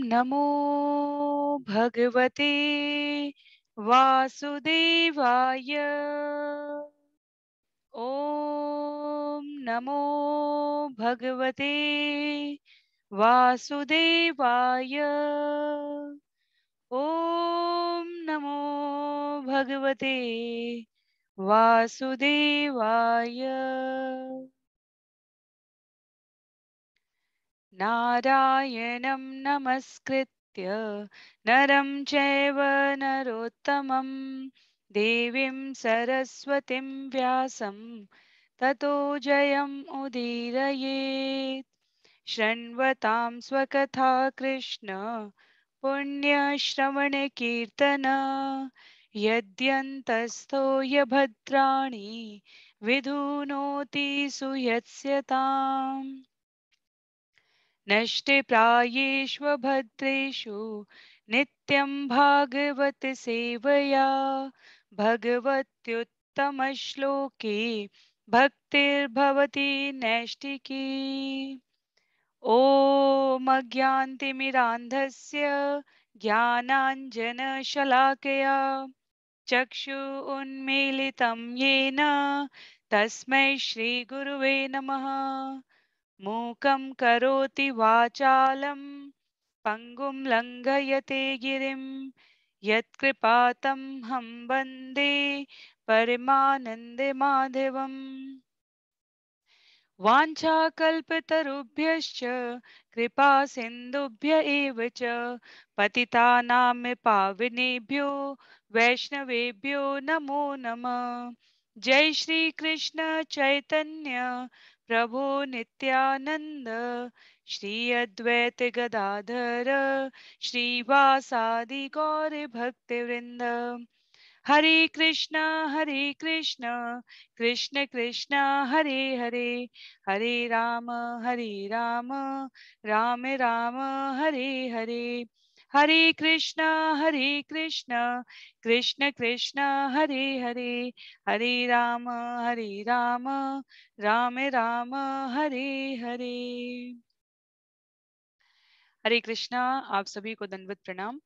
नमो भगवते वासुदेवाय। ॐ नमो भगवते वासुदेवाय। ॐ नमो भगवते वासुदेवाय। नारायणं नमस्कृत्य नरं चैव नरोत्तमं देवीं सरस्वतीं व्यासं ततो जयम् उदीरयेत्। शृण्वतां स्वकथा कृष्ण पुण्यश्रवणकीर्तन यद्यन्तस्थो यभद्राणि विधुनोति सुयत्स्यताम्। नष्टे प्रायेष्वभद्रेषु नित्यं भागवत सेवया भगवत्युत्तमश्लोके भक्तिर्भवति नैष्टिकी। ॐ अज्ञानतिमिरान्धस्य ज्ञानाञ्जनशलाकया चक्षु उन्मीलितं येन तस्मै श्रीगुरुवे नमः। मूकं करोति वाचालं पङ्गुं लङ्घयते गिरिं यत्कृपातं हं वन्दे परमानन्दमाधवम्। वाञ्छाकल्पतरुभ्यश्च कृपा सिन्धुभ्य एव च पतितानां पावनेभ्यो वैष्णवेभ्यो नमो नमः। जय श्री कृष्ण चैतन्य प्रभु नित्यानंद श्री अद्वैत गदाधर श्रीवासादि गौर भक्तवृंद। हरे कृष्णा कृष्ण कृष्णा हरे हरे, हरे राम राम राम हरे हरे। हरे कृष्णा कृष्ण कृष्ण हरे हरे, हरे राम राम राम हरे हरे। हरे कृष्णा। आप सभी को दंडवत प्रणाम।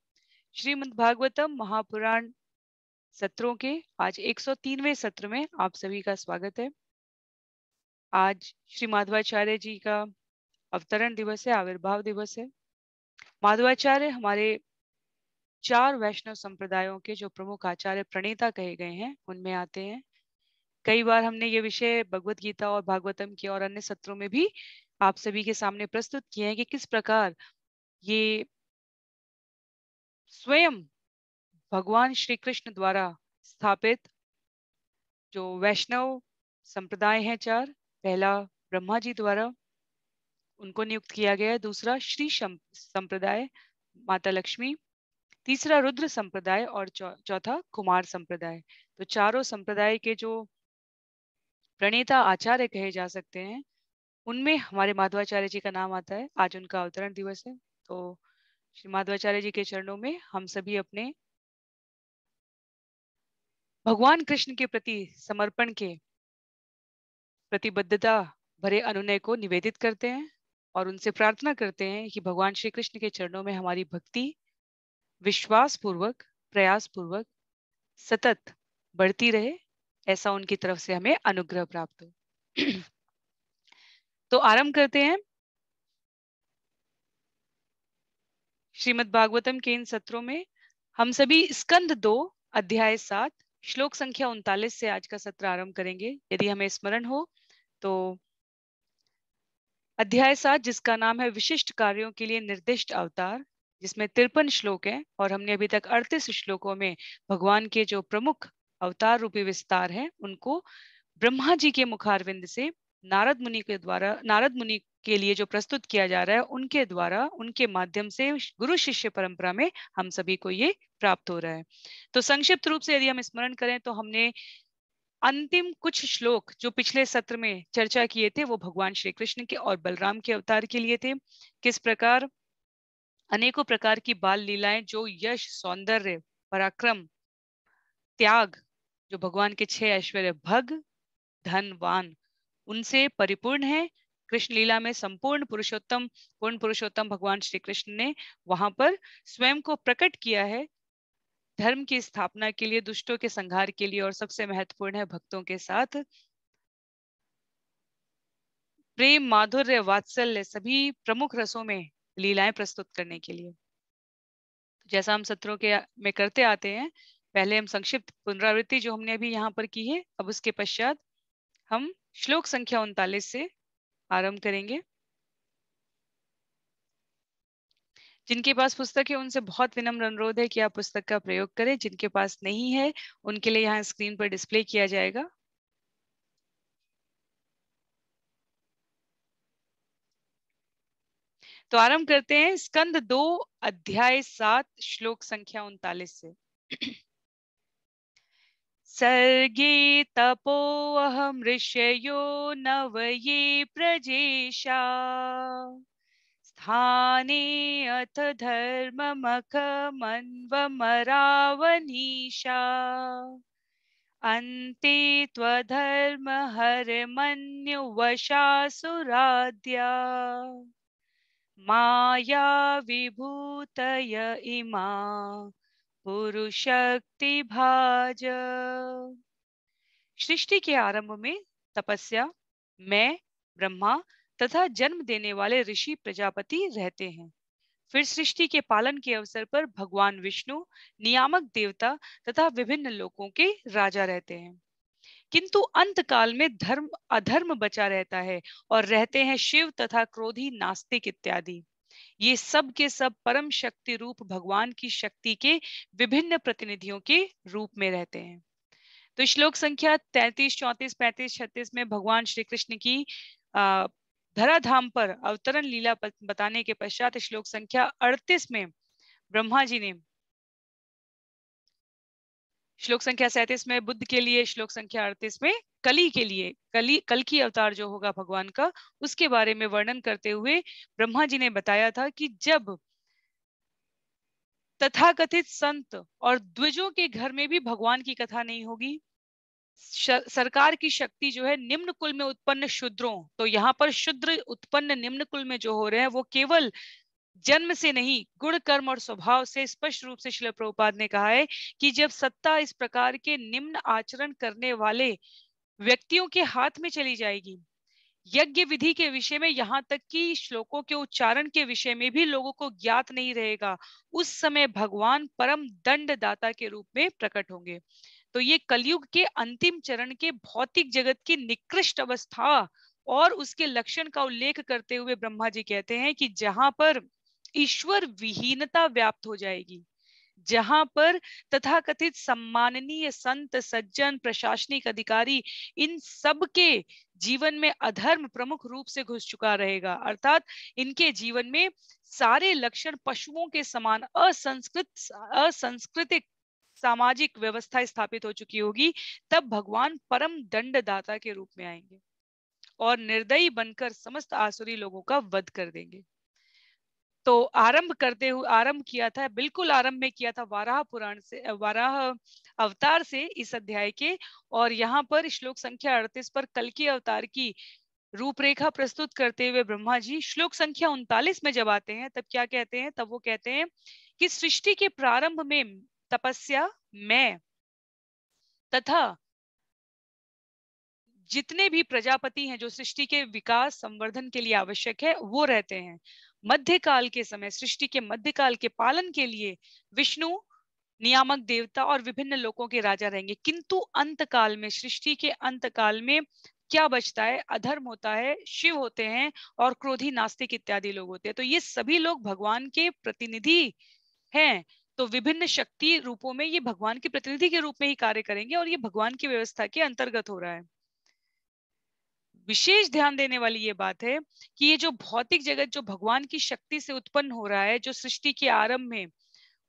श्रीमद् भागवतम महापुराण सत्रों के आज 103वें सत्र में आप सभी का स्वागत है। आज श्री माधवाचार्य जी का अवतरण दिवस है, आविर्भाव दिवस है। माधवाचार्य हमारे 4 वैष्णव संप्रदायों के जो प्रमुख आचार्य प्रणेता कहे गए हैं उनमें आते हैं। कई बार हमने ये विषय भगवत गीता और भागवतम के और अन्य सत्रों में भी आप सभी के सामने प्रस्तुत किए हैं कि किस प्रकार ये स्वयं भगवान श्री कृष्ण द्वारा स्थापित जो वैष्णव संप्रदाय हैं 4, पहला ब्रह्मा जी द्वारा उनको नियुक्त किया गया है, दूसरा श्री संप्रदाय माता लक्ष्मी, तीसरा रुद्र संप्रदाय और चौथा कुमार संप्रदाय। तो चारों संप्रदाय के जो प्रणेता आचार्य कहे जा सकते हैं उनमें हमारे माधवाचार्य जी का नाम आता है। आज उनका अवतरण दिवस है, तो श्री माधवाचार्य जी के चरणों में हम सभी अपने भगवान कृष्ण के प्रति समर्पण के प्रतिबद्धता भरे अनुनय को निवेदित करते हैं और उनसे प्रार्थना करते हैं कि भगवान श्री कृष्ण के चरणों में हमारी भक्ति विश्वास पूर्वक प्रयास पूर्वक सतत बढ़ती रहे, ऐसा उनकी तरफ से हमें अनुग्रह प्राप्त हो। तो आरंभ करते हैं श्रीमद् भागवतम के इन सत्रों में। हम सभी स्कंद 2 अध्याय 7 श्लोक संख्या 39 से आज का सत्र आरंभ करेंगे। यदि हमें स्मरण हो तो अध्याय 7 जिसका नाम है विशिष्ट कार्यों के लिए निर्दिष्ट अवतार, जिसमें 53 श्लोक हैं और हमने अभी तक 38 श्लोकों में भगवान के जो प्रमुख अवतार रूपी विस्तार हैं उनको ब्रह्मा जी के मुखारविंद से नारद मुनि के लिए जो प्रस्तुत किया जा रहा है उनके द्वारा उनके माध्यम से गुरु शिष्य परंपरा में हम सभी को ये प्राप्त हो रहा है। तो संक्षिप्त रूप से यदि हम स्मरण करें तो हमने अंतिम कुछ श्लोक जो पिछले सत्र में चर्चा किए थे वो भगवान श्री कृष्ण के और बलराम के अवतार के लिए थे। किस प्रकार अनेकों प्रकार की बाल लीलाएं जो यश सौंदर्य पराक्रम त्याग जो भगवान के 6 ऐश्वर्य भग धनवान उनसे परिपूर्ण है, कृष्ण लीला में संपूर्ण पुरुषोत्तम पूर्ण पुरुषोत्तम भगवान श्री कृष्ण ने वहां पर स्वयं को प्रकट किया है, धर्म की स्थापना के लिए, दुष्टों के संहार के लिए, और सबसे महत्वपूर्ण है भक्तों के साथ प्रेम, माधुर्य, वात्सल्य सभी प्रमुख रसों में लीलाएं प्रस्तुत करने के लिए। जैसा हम सत्रों के में करते आते हैं, पहले हम संक्षिप्त पुनरावृत्ति जो हमने अभी यहाँ पर की है, अब उसके पश्चात हम श्लोक संख्या 39 से आरंभ करेंगे। जिनके पास पुस्तक है उनसे बहुत विनम्र अनुरोध है कि आप पुस्तक का प्रयोग करें। जिनके पास नहीं है उनके लिए यहाँ स्क्रीन पर डिस्प्ले किया जाएगा। तो आरंभ करते हैं स्कंद 2 अध्याय 7 श्लोक संख्या 39 से। सर्गे तपोऽहं ऋषयो नवये प्रजेशा स्थाने अथ धर्ममखमन्वमरावनीशा अन्ते त्वधर्महरमन्युवशासुराद्या माया विभूतय इमा पुरुषक्ति भाज। सृष्टि के आरंभ में तपस्या, मैं, ब्रह्मा तथा जन्म देने वाले ऋषि प्रजापति रहते हैं। फिर सृष्टि के पालन के अवसर पर भगवान विष्णु, नियामक देवता तथा विभिन्न लोकों के राजा रहते हैं। किंतु अंत काल में धर्म अधर्म बचा रहता है और रहते हैं शिव तथा क्रोधी नास्तिक इत्यादि। ये सब के सब परम शक्ति रूप भगवान की शक्ति के विभिन्न प्रतिनिधियों के रूप में रहते हैं। तो श्लोक संख्या 33, 34, 35, 36 में भगवान श्री कृष्ण की धराधाम पर अवतरण लीला बताने के पश्चात श्लोक संख्या 38 में ब्रह्मा जी ने, श्लोक संख्या 37 में बुद्ध के लिए, श्लोक संख्या 38 में कली के लिए, कल की अवतार जो होगा भगवान का, उसके बारे में वर्णन करते हुए ब्रह्मा जी ने बताया था कि जब तथाकथित संत और द्विजों के घर में भी भगवान की कथा नहीं होगी, सरकार की शक्ति जो है निम्न कुल में उत्पन्न शूद्रों, तो यहाँ पर शूद्र उत्पन्न निम्न कुल में जो हो रहे हैं वो केवल जन्म से नहीं, गुण कर्म और स्वभाव से। स्पष्ट रूप से श्रील प्रभुपाद ने कहा है कि जब सत्ता इस प्रकार के निम्न आचरण करने वाले व्यक्तियों के हाथ में चली जाएगी, यज्ञ विधि के विषय में, यहाँ तक कि श्लोकों के उच्चारण के विषय में भी लोगों को ज्ञात नहीं रहेगा, उस समय भगवान परम दंडदाता के रूप में प्रकट होंगे। तो ये कलयुग के अंतिम चरण के भौतिक जगत की निकृष्ट अवस्था और उसके लक्षण का उल्लेख करते हुए ब्रह्मा जी कहते हैं कि जहां पर ईश्वर विहीनता व्याप्त हो जाएगी, जहां पर तथाकथित सम्माननीय संत, सज्जन, प्रशासनिक अधिकारी, इन सब के जीवन में अधर्म प्रमुख रूप से घुस चुका रहेगा, अर्थात इनके जीवन में सारे लक्षण पशुओं के समान असंस्कृतिक सामाजिक व्यवस्था स्थापित हो चुकी होगी, तब भगवान परम दंडदाता के रूप में आएंगे और निर्दयी बनकर समस्त आसुरी लोगों का वध कर देंगे। तो आरंभ किया था, बिल्कुल आरंभ में किया था वाराह पुराण से, वाराह अवतार से इस अध्याय के, और यहाँ पर श्लोक संख्या 38 पर कल की अवतार की रूपरेखा प्रस्तुत करते हुए ब्रह्मा जी श्लोक संख्या 39 में जब आते हैं तब क्या कहते हैं, तब वो कहते हैं कि सृष्टि के प्रारंभ में तपस्या, मैं तथा जितने भी प्रजापति हैं जो सृष्टि के विकास संवर्धन के लिए आवश्यक है वो रहते हैं। मध्यकाल के समय, सृष्टि के मध्यकाल के पालन के लिए विष्णु, नियामक देवता और विभिन्न लोकों के राजा रहेंगे। किंतु अंतकाल में, सृष्टि के अंतकाल में क्या बचता है? अधर्म होता है, शिव होते हैं और क्रोधी नास्तिक इत्यादि लोग होते हैं। तो ये सभी लोग भगवान के प्रतिनिधि हैं, तो विभिन्न शक्ति रूपों में ये भगवान के प्रतिनिधि के रूप में ही कार्य करेंगे और ये भगवान की व्यवस्था के अंतर्गत हो रहा है। विशेष ध्यान देने वाली ये बात है कि ये जो भौतिक जगत जो भगवान की शक्ति से उत्पन्न हो रहा है, जो सृष्टि के आरंभ में,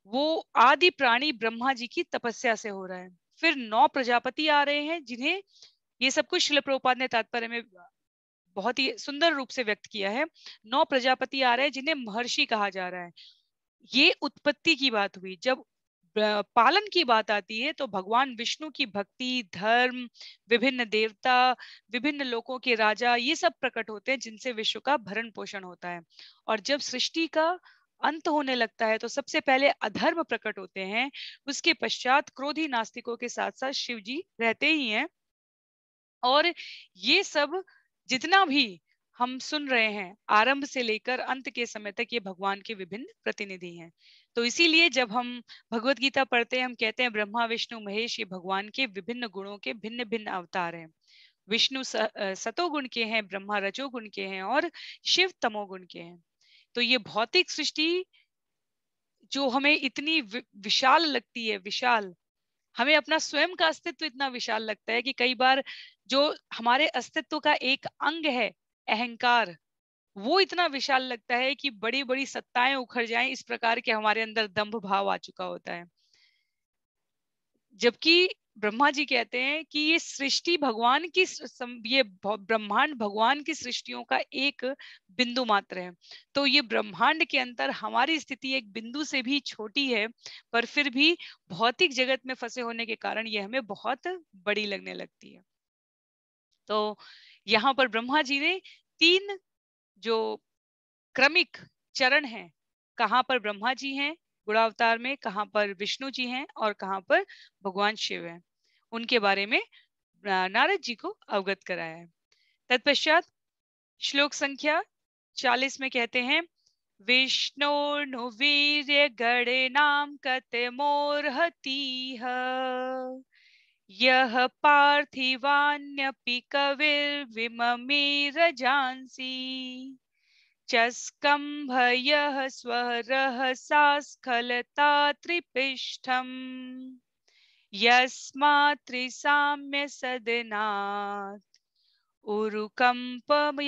वो आदि प्राणी ब्रह्मा जी की तपस्या से हो रहा है। फिर 9 प्रजापति आ रहे हैं जिन्हें, ये सब कुछ श्रील प्रभुपाद ने तात्पर्य में बहुत ही सुंदर रूप से व्यक्त किया है। 9 प्रजापति आ रहे हैं जिन्हें महर्षि कहा जा रहा है। ये उत्पत्ति की बात हुई, जब पालन की बात आती है तो भगवान विष्णु की भक्ति, धर्म, विभिन्न देवता, विभिन्न लोकों के राजा, ये सब प्रकट होते हैं जिनसे विश्व का भरण पोषण होता है। और जब सृष्टि का अंत होने लगता है तो सबसे पहले अधर्म प्रकट होते हैं, उसके पश्चात क्रोधी नास्तिकों के साथ साथ शिव जी रहते ही हैं। और ये सब जितना भी हम सुन रहे हैं आरंभ से लेकर अंत के समय तक, ये भगवान के विभिन्न प्रतिनिधि हैं। तो इसीलिए जब हम भगवत गीता पढ़ते हैं हम कहते हैं ब्रह्मा विष्णु महेश ये भगवान के विभिन्न गुणों के भिन्न भिन्न अवतार हैं। विष्णु सतोगुण के हैं, ब्रह्मा रजोगुण के हैं और शिव तमोगुण के हैं। तो ये भौतिक सृष्टि जो हमें इतनी विशाल लगती है, विशाल, हमें अपना स्वयं का अस्तित्व इतना विशाल लगता है कि कई बार जो हमारे अस्तित्व का एक अंग है अहंकार, वो इतना विशाल लगता है कि बड़ी बड़ी सत्ताएं उखड़ जाएं, इस प्रकार के हमारे अंदर दंभ भाव आ चुका होता है। जबकि ब्रह्मा जी कहते हैं कि ये सृष्टि भगवान की ये ब्रह्मांड भगवान की सृष्टियों का एक बिंदु मात्र है। तो ये ब्रह्मांड के अंदर हमारी स्थिति एक बिंदु से भी छोटी है, पर फिर भी भौतिक जगत में फंसे होने के कारण ये हमें बहुत बड़ी लगने लगती है। तो यहाँ पर ब्रह्मा जी ने 3 जो क्रमिक चरण हैं, कहाँ पर ब्रह्मा जी हैं गुणावतार में, कहाँ पर विष्णु जी हैं और कहाँ पर भगवान शिव हैं, उनके बारे में नारद जी को अवगत कराया है। तत्पश्चात श्लोक संख्या 40 में कहते हैं विष्णुर्नु वीर्य गणेनाम कतमोर्हतीह यह पार्थिवान्यपि कविर्विममेरजांसि चस्कंभयः स्वरहसा स्खलता त्रिपिष्ठम् यस्मात् त्रिसाम्य सदनात् उरुकंपयानम्।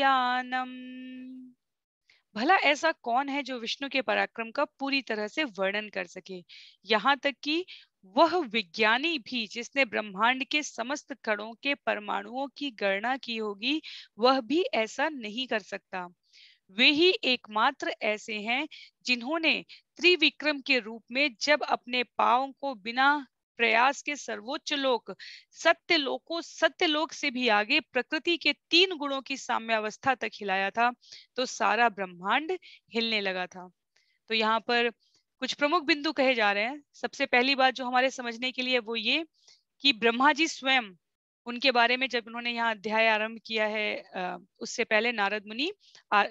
भला ऐसा कौन है जो विष्णु के पराक्रम का पूरी तरह से वर्णन कर सके, यहाँ तक कि वह विज्ञानी भी जिसने ब्रह्मांड के समस्त कणों के परमाणुओं की गणना की होगी वह भी ऐसा नहीं कर सकता। वे ही एकमात्र ऐसे हैं जिन्होंने त्रिविक्रम के रूप में जब अपने पांव को बिना प्रयास के सर्वोच्च लोक सत्यलोक से भी आगे प्रकृति के 3 गुणों की साम्यावस्था तक हिलाया था, तो सारा ब्रह्मांड हिलने लगा था। तो यहाँ पर कुछ प्रमुख बिंदु कहे जा रहे हैं। सबसे पहली बात जो हमारे समझने के लिए वो ये कि ब्रह्मा जी स्वयं, उनके बारे में जब उन्होंने यहाँ अध्याय आरंभ किया है उससे पहले नारद मुनि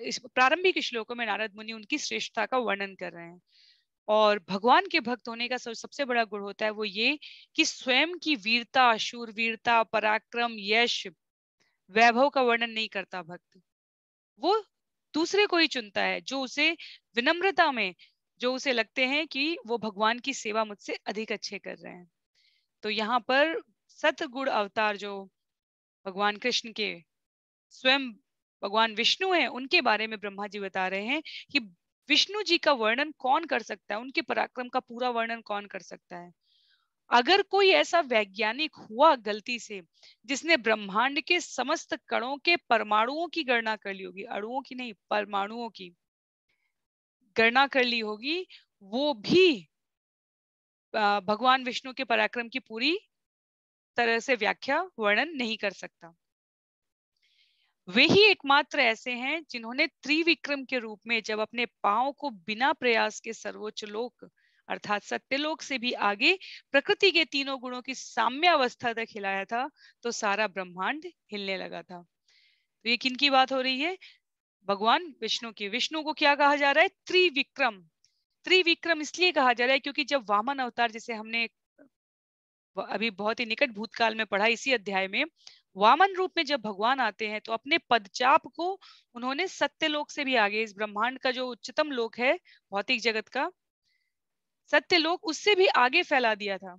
इस प्रारंभिक श्लोकों में नारद मुनि उनकी श्रेष्ठता का वर्णन कर रहे हैं। और भगवान के भक्त होने का सबसे बड़ा गुण होता है वो ये कि स्वयं की वीरता, शूरवीरता, पराक्रम, यश, वैभव का वर्णन नहीं करता भक्त। वो दूसरे को ही चुनता है जो उसे विनम्रता में, जो उसे लगते हैं कि वो भगवान की सेवा मुझसे अधिक अच्छे कर रहे हैं। तो यहाँ पर सतगुण अवतार जो भगवान कृष्ण के स्वयं भगवान विष्णु हैं, उनके बारे में ब्रह्मा जी बता रहे हैं कि विष्णु जी का वर्णन कौन कर सकता है, उनके पराक्रम का पूरा वर्णन कौन कर सकता है। अगर कोई ऐसा वैज्ञानिक हुआ गलती से जिसने ब्रह्मांड के समस्त कणों के परमाणुओं की गणना कर ली होगी, अणुओं की नहीं परमाणुओं की गणना कर ली होगी, वो भी भगवान विष्णु के पराक्रम की पूरी तरह से व्याख्या वर्णन नहीं कर सकता। वे ही एकमात्र ऐसे हैं जिन्होंने त्रिविक्रम के रूप में जब अपने पांव को बिना प्रयास के सर्वोच्च लोक अर्थात सत्यलोक से भी आगे प्रकृति के 3 गुणों की साम्य अवस्था तक हिलाया था, तो सारा ब्रह्मांड हिलने लगा था। तो ये किनकी बात हो रही है? भगवान विष्णु की। विष्णु को क्या कहा जा रहा है? त्रिविक्रम। त्रिविक्रम इसलिए कहा जा रहा है क्योंकि जब वामन अवतार, जिसे हमने अभी बहुत ही निकट भूतकाल में पढ़ा इसी अध्याय में, वामन रूप में जब भगवान आते हैं तो अपने पदचाप को उन्होंने सत्यलोक से भी आगे, इस ब्रह्मांड का जो उच्चतम लोक है भौतिक जगत का सत्यलोक, उससे भी आगे फैला दिया था।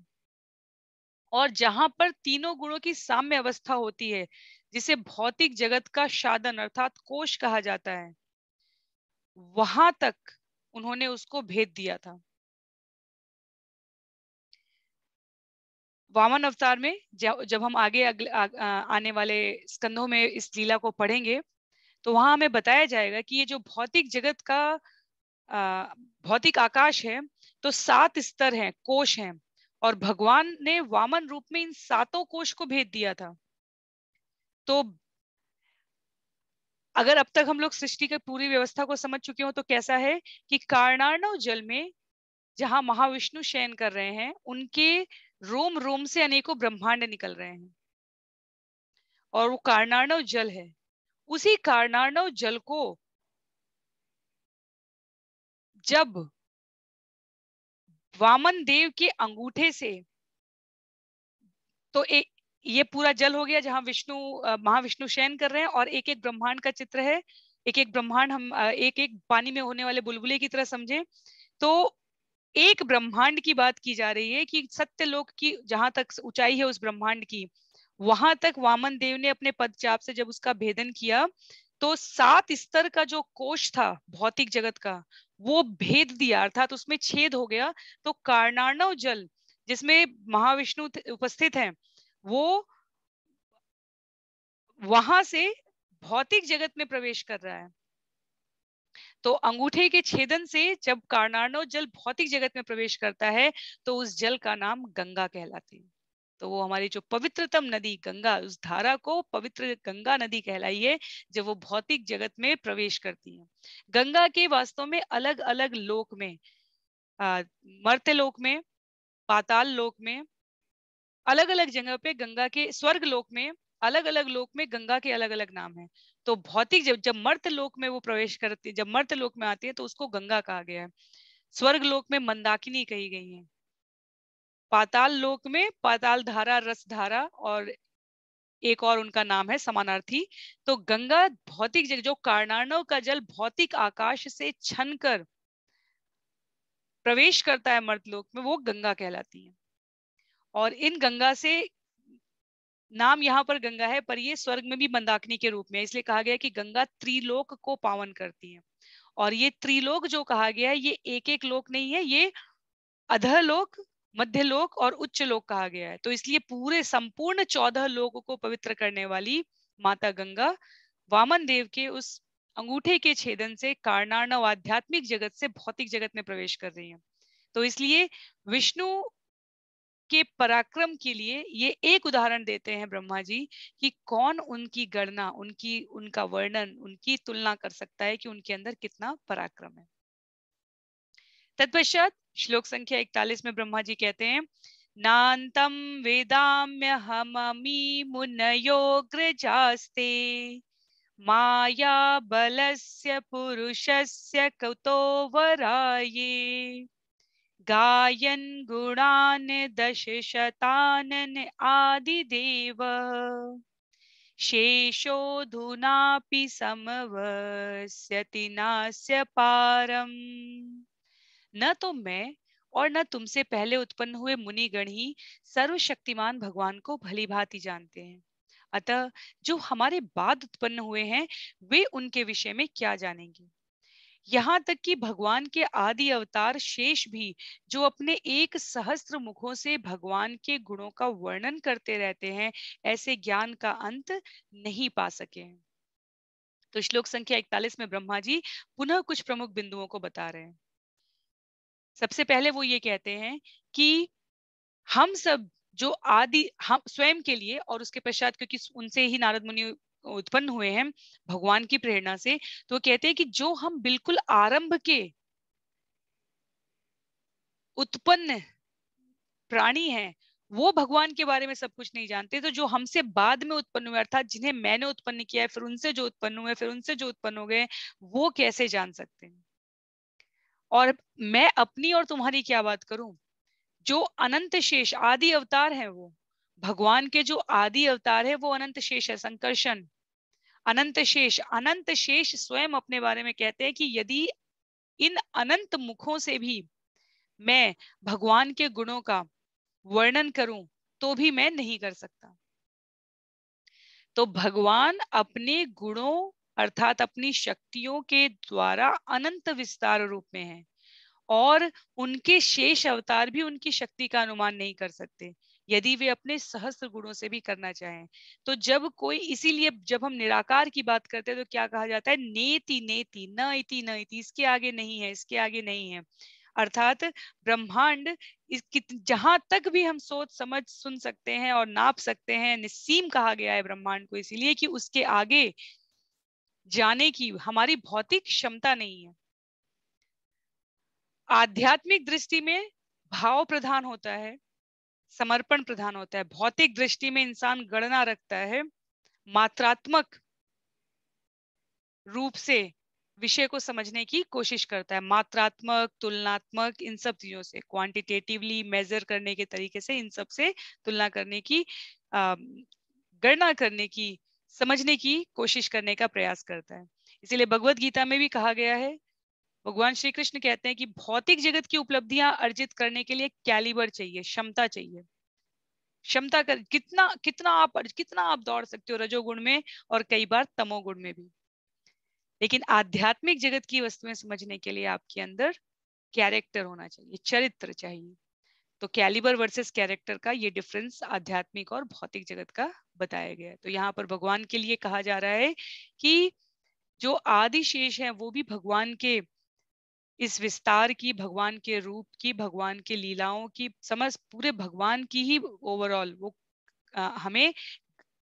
और जहां पर 3 गुणों की साम्य अवस्था होती है, जिसे भौतिक जगत का साधन अर्थात कोश कहा जाता है, वहां तक उन्होंने उसको भेद दिया था। वामन अवतार में जब हम आगे आने वाले स्कंदों में इस लीला को पढ़ेंगे तो वहां हमें बताया जाएगा कि ये जो भौतिक जगत का भौतिक आकाश है, तो 7 स्तर हैं, कोश हैं, और भगवान ने वामन रूप में इन 7 कोश को भेद दिया था। तो अगर अब तक हम लोग सृष्टि की पूरी व्यवस्था को समझ चुके हो तो कैसा है कि कारणार्णव जल में जहां महाविष्णु शयन कर रहे हैं, उनके रोम रोम से अनेकों ब्रह्मांड निकल रहे हैं, और वो कारणार्णव जल है। उसी कारणार्णव जल को जब वामन देव के अंगूठे से, तो ये पूरा जल हो गया जहां विष्णु महाविष्णु शयन कर रहे हैं, और एक एक ब्रह्मांड का चित्र है। एक एक ब्रह्मांड हम एक एक पानी में होने वाले बुलबुले की तरह समझे। तो एक ब्रह्मांड की बात की जा रही है कि सत्यलोक की जहां तक ऊंचाई है उस ब्रह्मांड की, वहां तक वामन देव ने अपने पदचाप से जब उसका भेदन किया, तो 7 स्तर का जो कोश था भौतिक जगत का, वो भेद दिया, अर्थात उसमें छेद हो गया। तो कारणार्णव जल जिसमें महाविष्णु उपस्थित हैं, वो वहां से भौतिक जगत में प्रवेश कर रहा है। तो अंगूठे के छेदन से जब कारणार्णव जल भौतिक जगत में प्रवेश करता है, तो उस जल का नाम गंगा कहलाती है। तो वो हमारी जो पवित्रतम नदी गंगा, उस धारा को पवित्र गंगा नदी कहलाई है जब वो भौतिक जगत में प्रवेश करती है। गंगा के वास्तव में अलग अलग लोक में, मर्त्य लोक में, पाताल लोक में, अलग अलग जगह पे गंगा के, स्वर्ग लोक में, अलग अलग लोक में गंगा के अलग अलग नाम है। तो भौतिक जब जब मर्त्य लोक में वो प्रवेश करती है, जब मर्त्य लोक में आती है, तो उसको गंगा कहा गया है। स्वर्ग लोक में मंदाकिनी कही गई है। पाताल लोक में पाताल धारा, रस धारा, और एक और उनका नाम है समानार्थी। तो गंगा भौतिक जगह, जो कारणार्णव का जल भौतिक आकाश से छन कर प्रवेश करता है मर्त्यलोक में, वो गंगा कहलाती है। और इन गंगा से, नाम यहाँ पर गंगा है पर ये स्वर्ग में भी मंदाकिनी के रूप में, इसलिए कहा गया कि गंगा त्रिलोक को पावन करती है। और ये त्रिलोक जो कहा गया है, ये एक एक लोक नहीं है, ये अधलोक, मध्य लोक और उच्च लोक कहा गया है। तो इसलिए पूरे संपूर्ण 14 लोक को पवित्र करने वाली माता गंगा वामन देव के उस अंगूठे के छेदन से कारणार्णव आध्यात्मिक जगत से भौतिक जगत में प्रवेश कर रही है। तो इसलिए विष्णु के पराक्रम के लिए ये एक उदाहरण देते हैं ब्रह्मा जी कि कौन उनकी गणना, उनकी उनका वर्णन, उनकी तुलना कर सकता है कि उनके अंदर कितना पराक्रम है। तत्पश्चात श्लोक संख्या 41 में ब्रह्मा जी कहते हैं, नान्तम वेदाम्यहममी मुनयोग्रजास्ते माया बलस्य पुरुषस्य कुतो वराये गायन गुणान दश शतानन आदिदेव शेषोऽधुनापि समवस्यति नास्य पारम। न तो मैं और न तुमसे पहले उत्पन्न हुए मुनिगण ही सर्वशक्तिमान भगवान को भली भांति जानते हैं। अतः जो हमारे बाद उत्पन्न हुए हैं, वे उनके विषय में क्या जानेंगे। यहाँ तक कि भगवान के आदि अवतार शेष भी, जो अपने एक सहस्त्र मुखों से भगवान के गुणों का वर्णन करते रहते हैं, ऐसे ज्ञान का अंत नहीं पा सके हैं। तो श्लोक संख्या 41 में ब्रह्मा जी पुनः कुछ प्रमुख बिंदुओं को बता रहे हैं। सबसे पहले वो ये कहते हैं कि हम सब जो आदि, हम स्वयं के लिए, और उसके पश्चात क्योंकि उनसे ही नारद मुनि उत्पन्न हुए हैं भगवान की प्रेरणा से, तो कहते हैं कि जो हम बिल्कुल आरंभ के उत्पन्न प्राणी हैं, वो भगवान के बारे में सब कुछ नहीं जानते। तो जो हमसे बाद में उत्पन्न हुए, अर्थात जिन्हें मैंने उत्पन्न किया है, फिर उनसे जो उत्पन्न हुए, फिर उनसे जो उत्पन्न हो गए, वो कैसे जान सकते हैं। और मैं अपनी और तुम्हारी क्या बात करूं, जो अनंत शेष आदि अवतार है, वो भगवान के जो आदि अवतार है वो अनंत शेष है। संकर्षण अनंत शेष स्वयं अपने बारे में कहते हैं कि यदि इन अनंत मुखों से भी मैं भगवान के गुणों का वर्णन करूं, तो भी मैं नहीं कर सकता। तो भगवान अपने गुणों अर्थात अपनी शक्तियों के द्वारा अनंत विस्तार रूप में है, और उनके शेष अवतार भी उनकी शक्ति का अनुमान नहीं कर सकते, यदि वे अपने सहस्त्र गुणों से भी करना चाहें। तो जब कोई, इसीलिए जब हम निराकार की बात करते हैं तो क्या कहा जाता है, नेति नेति न इति न इति, इसके आगे नहीं है, इसके आगे नहीं है। अर्थात ब्रह्मांड जहां तक भी हम सोच समझ सुन सकते हैं और नाप सकते हैं, निस्सीम कहा गया है ब्रह्मांड को, इसीलिए कि उसके आगे जाने की हमारी भौतिक क्षमता नहीं है। आध्यात्मिक दृष्टि में भाव प्रधान होता है, समर्पण प्रधान होता है। भौतिक दृष्टि में इंसान गणना रखता है, मात्रात्मक रूप से विषय को समझने की कोशिश करता है, मात्रात्मक, तुलनात्मक, इन सब चीजों से, क्वांटिटेटिवली मेजर करने के तरीके से इन सब से तुलना करने की, गणना करने की, समझने की कोशिश करने का प्रयास करता है। इसीलिए भगवत गीता में भी कहा गया है, भगवान श्री कृष्ण कहते हैं कि भौतिक जगत की उपलब्धियां अर्जित करने के लिए कैलिबर चाहिए, क्षमता चाहिए। क्षमता कर कितना आप दौड़ सकते हो रजोगुण में और कई बार तमोगुण में भी। लेकिन आध्यात्मिक जगत की वस्तुएं समझने के लिए आपके अंदर कैरेक्टर होना चाहिए, चरित्र चाहिए। तो कैलिबर वर्सेस कैरेक्टर का ये डिफरेंस आध्यात्मिक और भौतिक जगत का बताया गया है। तो यहाँ पर भगवान के लिए कहा जा रहा है कि जो आदि शेष है वो भी भगवान के इस विस्तार की, भगवान के रूप की, भगवान के लीलाओं की, समझ पूरे भगवान की ही ओवरऑल वो हमें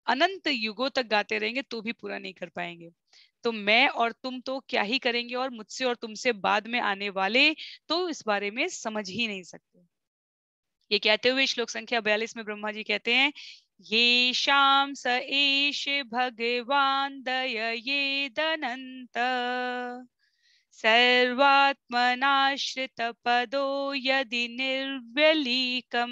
अनंत युगों तक गाते रहेंगे तो भी पूरा नहीं कर पाएंगे। तो मैं और तुम तो क्या ही करेंगे, और मुझसे और तुमसे बाद में आने वाले तो इस बारे में समझ ही नहीं सकते। ये कहते हुए श्लोक संख्या 42 में ब्रह्मा जी कहते हैं, ये शाम स एष भगवान दयये दनंत सर्वात्मनाश्रित पदो यदि निर्व्यलीकम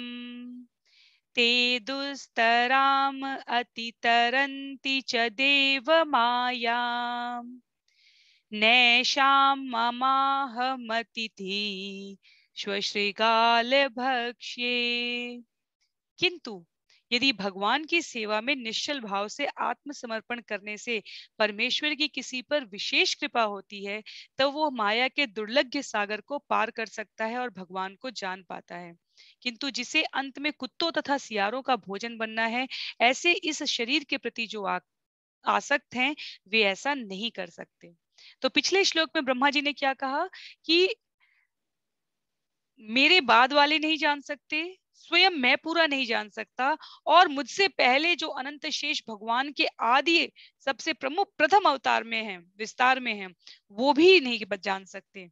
ते दुस्तराम अतितरन्ति च देव मायाम नैषां ममाहमतिथि श्वश्रीकाल भक्ष्ये। किंतु यदि भगवान की सेवा में निश्चल भाव से आत्मसमर्पण करने से परमेश्वर की किसी पर विशेष कृपा होती है, तो वो माया के दुर्लभ सागर को पार कर सकता है और भगवान को जान पाता है। किंतु जिसे अंत में कुत्तों तथा सियारों का भोजन बनना है, ऐसे इस शरीर के प्रति जो आसक्त हैं, वे ऐसा नहीं कर सकते। तो पिछले श्लोक में ब्रह्मा जी ने क्या कहा कि मेरे बाद वाले नहीं जान सकते, स्वयं मैं पूरा नहीं जान सकता, और मुझसे पहले जो अनंत शेष भगवान के आदि सबसे प्रमुख प्रथम अवतार में हैं, विस्तार में हैं, वो भी नहीं जान सकते।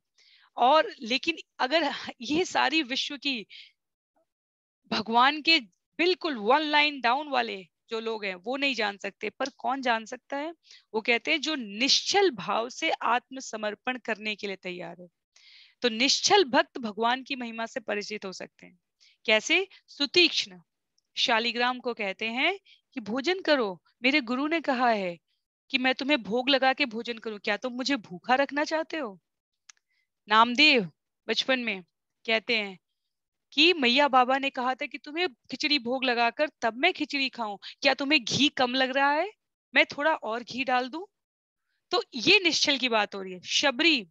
और लेकिन अगर ये सारी विश्व की भगवान के बिल्कुल वन लाइन डाउन वाले जो लोग हैं वो नहीं जान सकते, पर कौन जान सकता है? वो कहते हैं जो निश्चल भाव से आत्मसमर्पण करने के लिए तैयार है। तो निश्चल भक्त भगवान की महिमा से परिचित हो सकते हैं। कैसे? सुतीक्ष्ण शालिग्राम को कहते हैं कि भोजन करो, मेरे गुरु ने कहा है कि मैं तुम्हें भोग लगा के भोजन करूं, क्या तुम मुझे भूखा रखना चाहते हो? नामदेव बचपन में कहते हैं कि मैया बाबा ने कहा था कि तुम्हें खिचड़ी भोग लगाकर तब मैं खिचड़ी खाऊं, क्या तुम्हें घी कम लग रहा है, मैं थोड़ा और घी डाल दूं? तो ये निश्चल की बात हो रही है। शबरी,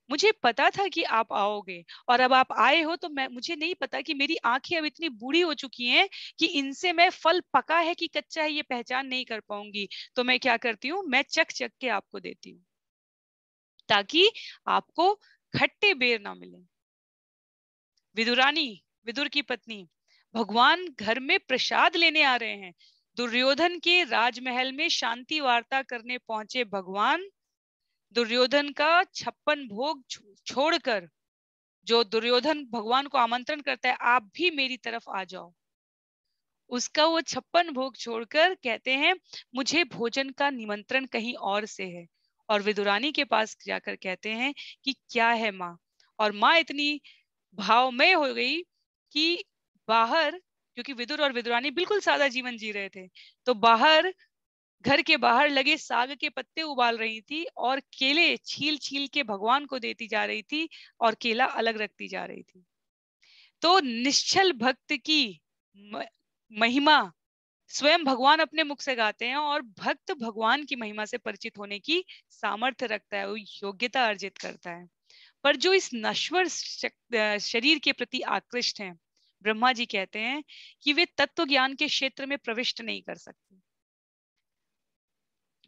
मुझे पता था कि आप आओगे और अब आप आए हो, तो मुझे नहीं पता कि मेरी आंखें अब इतनी बूढ़ी हो चुकी हैं कि इनसे मैं फल पका है कि कच्चा है ये पहचान नहीं कर पाऊंगी। तो मैं क्या करती हूँ, मैं चख चख के आपको देती हूँ ताकि आपको खट्टे बेर ना मिले। विदुरानी, विदुर की पत्नी, भगवान घर में प्रसाद लेने आ रहे हैं। दुर्योधन के राजमहल में शांति वार्ता करने पहुंचे भगवान दुर्योधन का 56 भोग छोड़कर, जो दुर्योधन भगवान को आमंत्रण करता है आप भी मेरी तरफ आ जाओ, उसका वो 56 भोग छोड़कर कहते हैं मुझे भोजन का निमंत्रण कहीं और से है। और विदुरानी के पास जाकर कहते हैं कि क्या है माँ, और माँ इतनी भावमय हो गई कि बाहर, क्योंकि विदुर और विदुरानी बिल्कुल सादा जीवन जी रहे थे, तो बाहर, घर के बाहर लगे साग के पत्ते उबाल रही थी और केले छील छील के भगवान को देती जा रही थी और केला अलग रखती जा रही थी। तो निश्चल भक्त की महिमा स्वयं भगवान अपने मुख से गाते हैं, और भक्त भगवान की महिमा से परिचित होने की सामर्थ्य रखता है, वो योग्यता अर्जित करता है। पर जो इस नश्वर शरीर के प्रति आकृष्ट हैं, ब्रह्मा जी कहते हैं कि वे तत्व ज्ञान के क्षेत्र में प्रविष्ट नहीं कर सकते।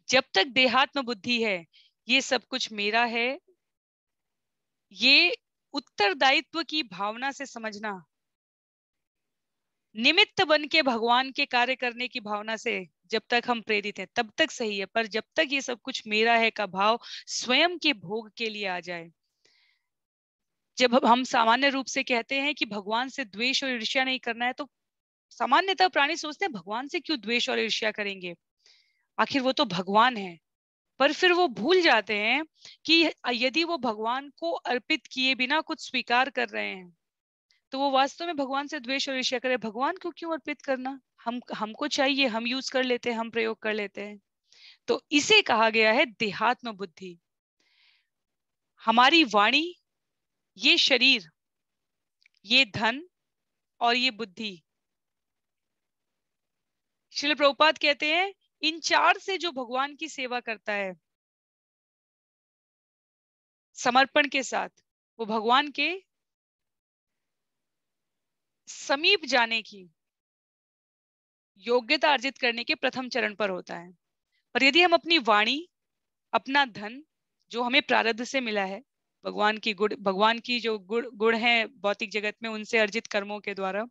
जब तक देहात्म बुद्धि है, ये सब कुछ मेरा है, ये उत्तरदायित्व की भावना से समझना, निमित्त बन के भगवान के कार्य करने की भावना से जब तक हम प्रेरित हैं तब तक सही है, पर जब तक ये सब कुछ मेरा है का भाव स्वयं के भोग के लिए आ जाए, जब हम सामान्य रूप से कहते हैं कि भगवान से द्वेष और ईर्ष्या नहीं करना है, तो सामान्यतः प्राणी सोचते हैं भगवान से क्यों द्वेष और ईर्ष्या करेंगे, आखिर वो तो भगवान है। पर फिर वो भूल जाते हैं कि यदि वो भगवान को अर्पित किए बिना कुछ स्वीकार कर रहे हैं तो वो वास्तव में भगवान से द्वेष और ईर्ष्या करे। भगवान को क्यों अर्पित करना, हमको चाहिए, हम यूज कर लेते हैं, हम प्रयोग कर लेते हैं। तो इसे कहा गया है देहात्म बुद्धि। हमारी वाणी, ये शरीर, ये धन और ये बुद्धि, श्रील प्रभुपाद कहते हैं इन चार से जो भगवान की सेवा करता है समर्पण के साथ, वो भगवान के समीप जाने की योग्यता अर्जित करने के प्रथम चरण पर होता है। पर यदि हम अपनी वाणी, अपना धन जो हमें प्रारब्ध से मिला है, भगवान की जो गुण है भौतिक जगत में, उनसे अर्जित कर्मों के द्वारा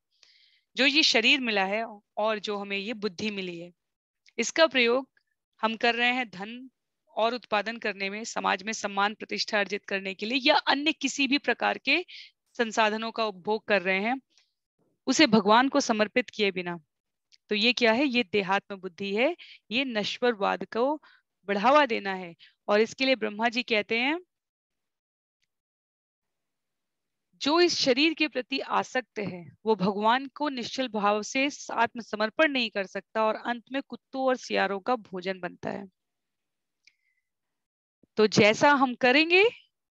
जो ये शरीर मिला है और जो हमें ये बुद्धि मिली है, इसका प्रयोग हम कर रहे हैं धन और उत्पादन करने में, समाज में सम्मान प्रतिष्ठा अर्जित करने के लिए, या अन्य किसी भी प्रकार के संसाधनों का उपभोग कर रहे हैं, उसे भगवान को समर्पित किए बिना। तो ये क्या है, ये देहात्म बुद्धि है, ये नश्वरवाद को बढ़ावा देना है। और इसके लिए ब्रह्मा जी कहते हैं जो इस शरीर के प्रति आसक्त है वो भगवान को निश्चल भाव से आत्मसमर्पण नहीं कर सकता और अंत में कुत्तों और सियारों का भोजन बनता है। तो जैसा हम करेंगे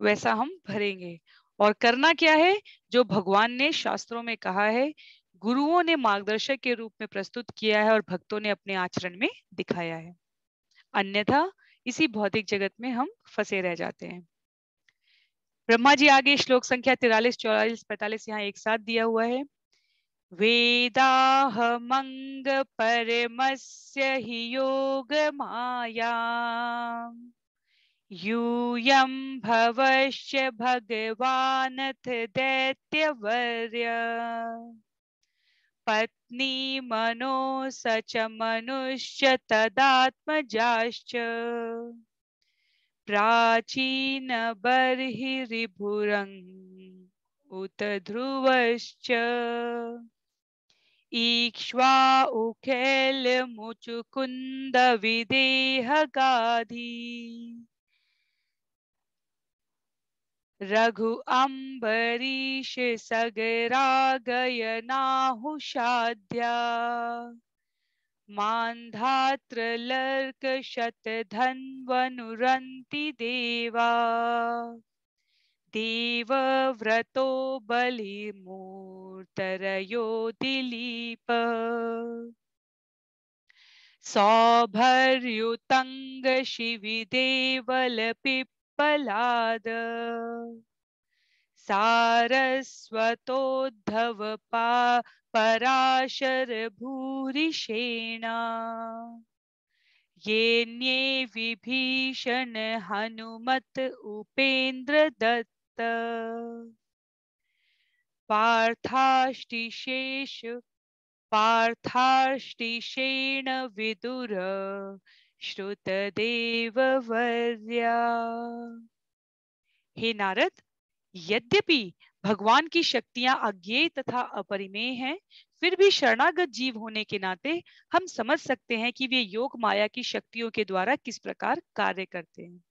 वैसा हम भरेंगे। और करना क्या है, जो भगवान ने शास्त्रों में कहा है, गुरुओं ने मार्गदर्शक के रूप में प्रस्तुत किया है और भक्तों ने अपने आचरण में दिखाया है। अन्यथा इसी भौतिक जगत में हम फंसे रह जाते हैं। ब्रह्मा जी आगे श्लोक संख्या 43, 44, 45 यहाँ एक साथ दिया हुआ है। वेदाहमंग परमस्य हि योग माया यूयं भवश्च भगवानथ दैत्यवर्य पत्नी मनो सच मनुष्य तदात्मजाश्च प्राचीन बर्हिरिभुरंग उत ध्रुवश्च ईक्ष्वा उखेल मुचुकुंद विदेह गाधी रघु अम्बरीश सगरागयनाहुषाद्या मान्धात्र लर्क शतधन्वनुरन्ति देवा देवव्रतो बलिमूर्तरयो दिलीप सौभर्युतंग शिविदेवल पिप्पलाद सारस्वतोद्धव पराशर भूरिषेणा येन्ये विभीषण हनुमत उपेन्द्र दत्त पार्थाष्टिशेण विदुर श्रुतदेव वर्या। हे नारद, यद्यपि भगवान की शक्तियां अज्ञेय तथा अपरिमेय हैं, फिर भी शरणागत जीव होने के नाते हम समझ सकते हैं कि वे योग माया की शक्तियों के द्वारा किस प्रकार कार्य करते हैं।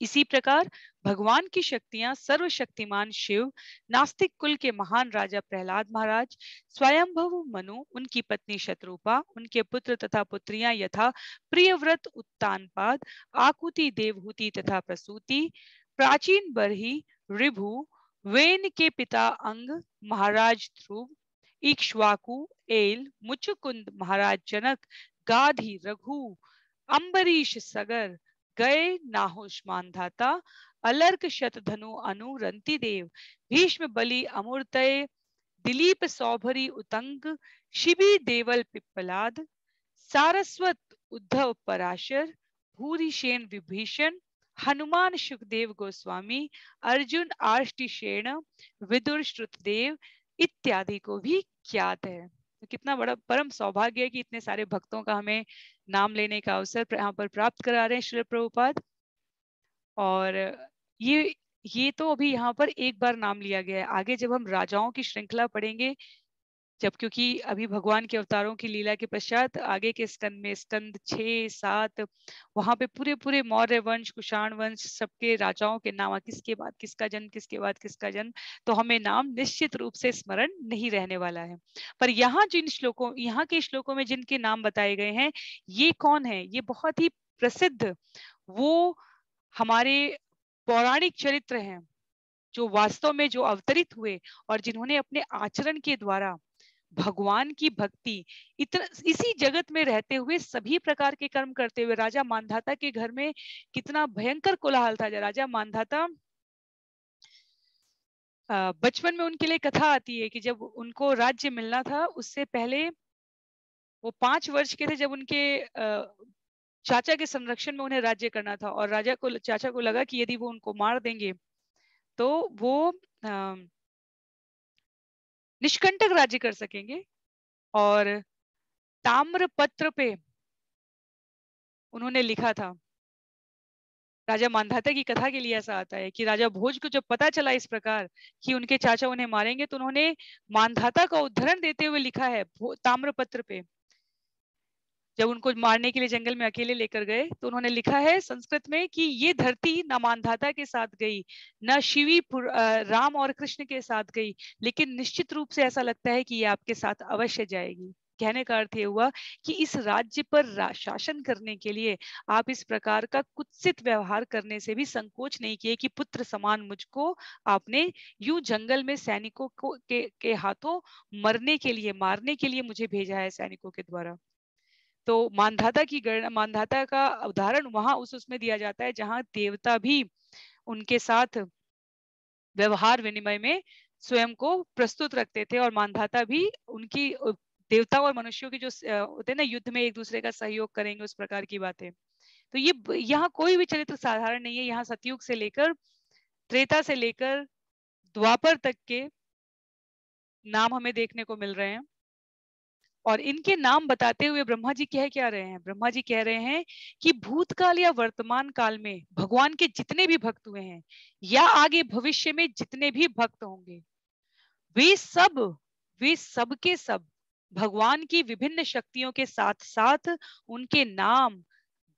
इसी प्रकार भगवान की शक्तियां सर्वशक्तिमान शिव, नास्तिक कुल के महान राजा प्रहलाद महाराज, स्वयंभव मनु, उनकी पत्नी शत्रुपा, उनके पुत्र तथा पुत्रियां यथा प्रियव्रत उत्तानपाद, आकुति देवहूति तथा प्रसूति, प्राचीन बरही, ऋभु, वेन के पिता अंग महाराज ध्रुव, इक्ष्वाकु, एल, मुचुकुंद महाराज जनक, गाधी, रघु, अम्बरीश सगर, गए नाहुष मानधाता, अलर्क शतधनु अनु रंति देव, भीष्म बलि अमूर्तय, दिलीप सौभरी उतंग, शिबी देवल पिप्पलाद, सारस्वत उद्धव पराशर, भूरिशेन विभीषण, हनुमान सुखदेव गोस्वामी, अर्जुन आष्टिशेण, विदुर श्रुतदेव इत्यादि को भी ज्ञात है। तो कितना बड़ा परम सौभाग्य है कि इतने सारे भक्तों का हमें नाम लेने का अवसर यहाँ पर प्राप्त करा रहे हैं श्रील प्रभुपाद। और ये ये तो अभी यहाँ पर एक बार नाम लिया गया है। आगे जब हम राजाओं की श्रृंखला पढ़ेंगे, जब क्योंकि अभी भगवान के अवतारों की लीला के पश्चात आगे के स्कंद में स्कंद 6, 7 वहां पे पूरे पूरे मौर्य वंश, कुषाण वंश, सबके राजाओं के नाम, किसके बाद किसका जन्म, किसके बाद किसका जन्म, तो हमें नाम निश्चित रूप से स्मरण नहीं रहने वाला है। पर यहाँ जिन श्लोकों, यहाँ के श्लोकों में जिनके नाम बताए गए हैं, ये कौन है? ये बहुत ही प्रसिद्ध, वो हमारे पौराणिक चरित्र हैं, जो वास्तव में जो अवतरित हुए और जिन्होंने अपने आचरण के द्वारा भगवान की भक्ति, इतना इसी जगत में रहते हुए सभी प्रकार के कर्म करते हुए, राजा मानधाता के घर में कितना भयंकर कोलाहल था। राजा मानधाता, बचपन में उनके लिए कथा आती है कि जब उनको राज्य मिलना था, उससे पहले वो 5 वर्ष के थे जब उनके चाचा के संरक्षण में उन्हें राज्य करना था। और चाचा को लगा कि यदि वो उनको मार देंगे तो वो निष्कंटक राज्य कर सकेंगे। और ताम्र पत्र पे उन्होंने लिखा था, राजा मानधाता की कथा के लिए ऐसा आता है कि राजा भोज को जब पता चला इस प्रकार कि उनके चाचा उन्हें मारेंगे, तो उन्होंने मानधाता का उद्धरण देते हुए लिखा है ताम्र पत्र पे। जब उनको मारने के लिए जंगल में अकेले लेकर गए, तो उन्होंने लिखा है संस्कृत में कि ये धरती न मानधाता के साथ गई, न शिवी राम और कृष्ण के साथ गई, लेकिन निश्चित रूप से ऐसा लगता है कि ये आपके साथ अवश्य जाएगी। कहने का अर्थ ये हुआ कि इस राज्य पर शासन करने के लिए आप इस प्रकार का कुत्सित व्यवहार करने से भी संकोच नहीं किए कि पुत्र समान मुझको आपने यूं जंगल में सैनिकों के हाथों मरने के लिए, मारने के लिए मुझे भेजा है सैनिकों के द्वारा। तो मानधाता का उदाहरण वहां उसमें दिया जाता है जहां देवता भी उनके साथ व्यवहार विनिमय में स्वयं को प्रस्तुत रखते थे, और मानधाता भी उनकी देवता और मनुष्यों की जो होते हैं ना, युद्ध में एक दूसरे का सहयोग करेंगे, उस प्रकार की बातें। तो ये यहाँ कोई भी चरित्र साधारण नहीं है। यहाँ सतयुग से लेकर त्रेता से लेकर द्वापर तक के नाम हमें देखने को मिल रहे हैं। और इनके नाम बताते हुए ब्रह्मा जी कह क्या रहे हैं? ब्रह्मा जी कह रहे हैं कि भूतकाल या वर्तमान काल में भगवान के जितने भी भक्त हुए हैं, या आगे भविष्य में जितने भी भक्त होंगे, वे सब वे सब के सब भगवान की विभिन्न शक्तियों के साथ साथ उनके नाम,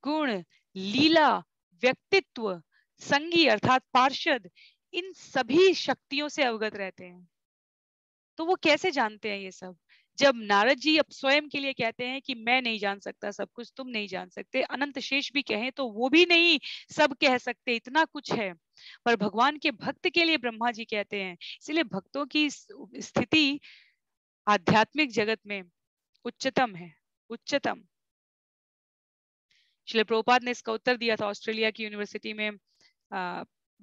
गुण, लीला, व्यक्तित्व, संगी अर्थात पार्षद, इन सभी शक्तियों से अवगत रहते हैं। तो वो कैसे जानते हैं ये सब? जब नारद जी अब स्वयं के लिए कहते हैं कि मैं नहीं जान सकता सब कुछ, तुम नहीं जान सकते, अनंत शेष भी कहें तो वो भी नहीं सब कह सकते, इतना कुछ है। पर भगवान के भक्त के लिए ब्रह्मा जी कहते हैं। इसलिए भक्तों की स्थिति आध्यात्मिक जगत में उच्चतम है, उच्चतम। श्रील प्रभुपाद ने इसका उत्तर दिया था ऑस्ट्रेलिया की यूनिवर्सिटी में।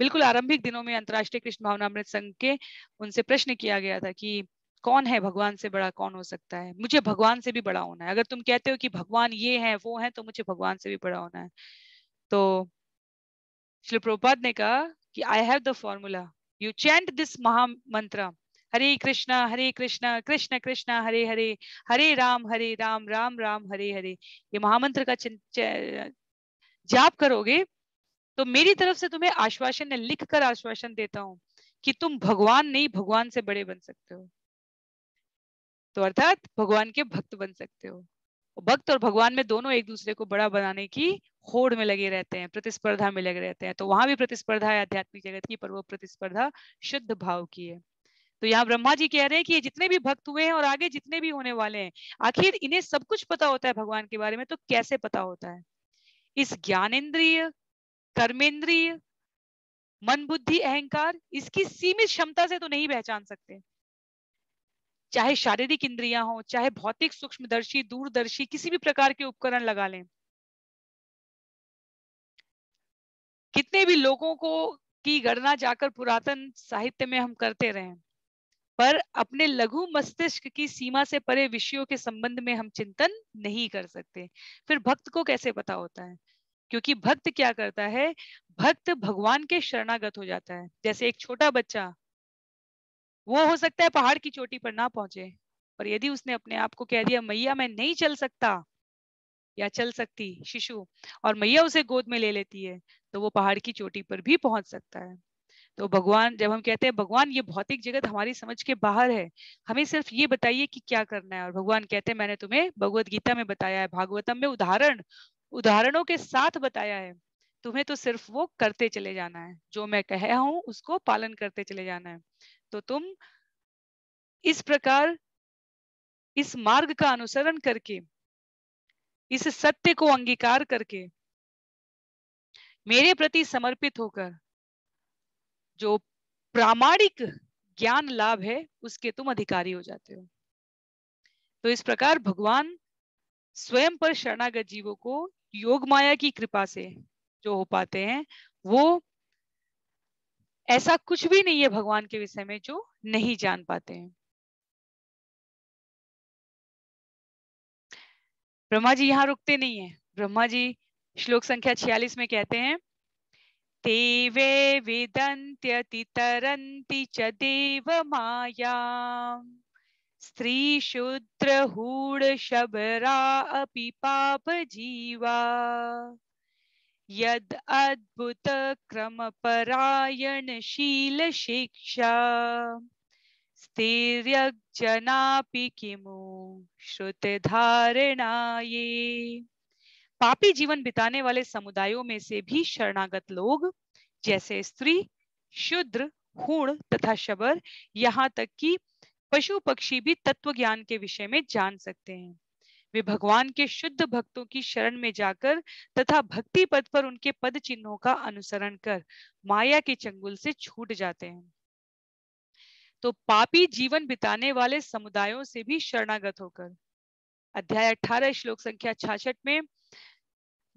बिल्कुल आरंभिक दिनों में अंतर्राष्ट्रीय कृष्ण भावनामृत संघ के उनसे प्रश्न किया गया था कि कौन है भगवान से बड़ा, कौन हो सकता है? मुझे भगवान से भी बड़ा होना है। अगर तुम कहते हो कि भगवान ये है वो है, तो मुझे भगवान से भी बड़ा होना है। तो श्री प्रभुपाद ने कहा कि I have the formula, you chant this महामंत्र, हरे कृष्णा कृष्ण कृष्ण हरे हरे, हरे राम राम राम हरे हरे। ये महामंत्र का जाप करोगे तो मेरी तरफ से तुम्हें आश्वासन, लिख कर आश्वासन देता हूं कि तुम भगवान नहीं, भगवान से बड़े बन सकते हो। तो अर्थात भगवान के भक्त बन सकते हो। भक्त और भगवान में दोनों एक दूसरे को बड़ा बनाने की होड़ में लगे रहते हैं, प्रतिस्पर्धा में लगे रहते हैं। तो वहां भी प्रतिस्पर्धा है आध्यात्मिक जगत की, पर वो प्रतिस्पर्धा शुद्ध भाव की है। तो यहाँ ब्रह्मा जी कह रहे हैं कि ये जितने भी भक्त हुए हैं और आगे जितने भी होने वाले हैं, आखिर इन्हें सब कुछ पता होता है भगवान के बारे में, तो कैसे पता होता है? इस ज्ञानेन्द्रिय, कर्मेंद्रिय, मन बुद्धि अहंकार, इसकी सीमित क्षमता से तो नहीं पहचान सकते। चाहे शारीरिक इंद्रियां हो, चाहे भौतिक सूक्ष्मदर्शी, दूरदर्शी, किसी भी प्रकार के उपकरण लगा लें, कितने भी लोगों को की गणना जाकर पुरातन साहित्य में हम करते रहे, पर अपने लघु मस्तिष्क की सीमा से परे विषयों के संबंध में हम चिंतन नहीं कर सकते। फिर भक्त को कैसे पता होता है? क्योंकि भक्त क्या करता है, भक्त भगवान के शरणागत हो जाता है। जैसे एक छोटा बच्चा, वो हो सकता है पहाड़ की चोटी पर ना पहुंचे, पर यदि उसने अपने आप को कह दिया मैया मैं नहीं चल सकता या चल सकती, शिशु, और मैया उसे गोद में ले लेती है, तो वो पहाड़ की चोटी पर भी पहुंच सकता है। तो भगवान, जब हम कहते हैं भगवान ये भौतिक जगत हमारी समझ के बाहर है, हमें सिर्फ ये बताइए कि क्या करना है, और भगवान कहते हैं मैंने तुम्हें भगवत गीता में बताया है, भागवतम में उदाहरणों के साथ बताया है, तुम्हें तो सिर्फ वो करते चले जाना है, जो मैं कहा हूं उसको पालन करते चले जाना है। तो तुम इस प्रकार इस मार्ग का अनुसरण करके, इस सत्य को अंगीकार करके, मेरे प्रति समर्पित होकर जो प्रामाणिक ज्ञान लाभ है उसके तुम अधिकारी हो जाते हो। तो इस प्रकार भगवान स्वयं पर शरणागत जीवों को योग माया की कृपा से जो हो पाते हैं, वो ऐसा कुछ भी नहीं है भगवान के विषय में जो नहीं जान पाते हैं। ब्रह्मा जी यहाँ रुकते नहीं है। ब्रह्मा जी श्लोक संख्या 46 में कहते हैं, ते वे वेदन्त्यति तरन्ति च देव माया स्त्री शूद्र हूड शबरा अपि पाप जीवा यद अद्भुत क्रम परायण शील शिक्षा स्थिर्यजनापि किमु श्रुत धारणाये। पापी जीवन बिताने वाले समुदायों में से भी शरणागत लोग जैसे स्त्री, शूद्र, हूण तथा शबर, यहाँ तक कि पशु पक्षी भी तत्व ज्ञान के विषय में जान सकते हैं। वे भगवान के शुद्ध भक्तों की शरण में जाकर तथा भक्ति पद पर उनके पद चिन्हों का अनुसरण कर माया के चंगुल से छूट जाते हैं। तो पापी जीवन बिताने वाले समुदायों से भी शरणागत होकर, अध्याय 18 श्लोक संख्या 66 में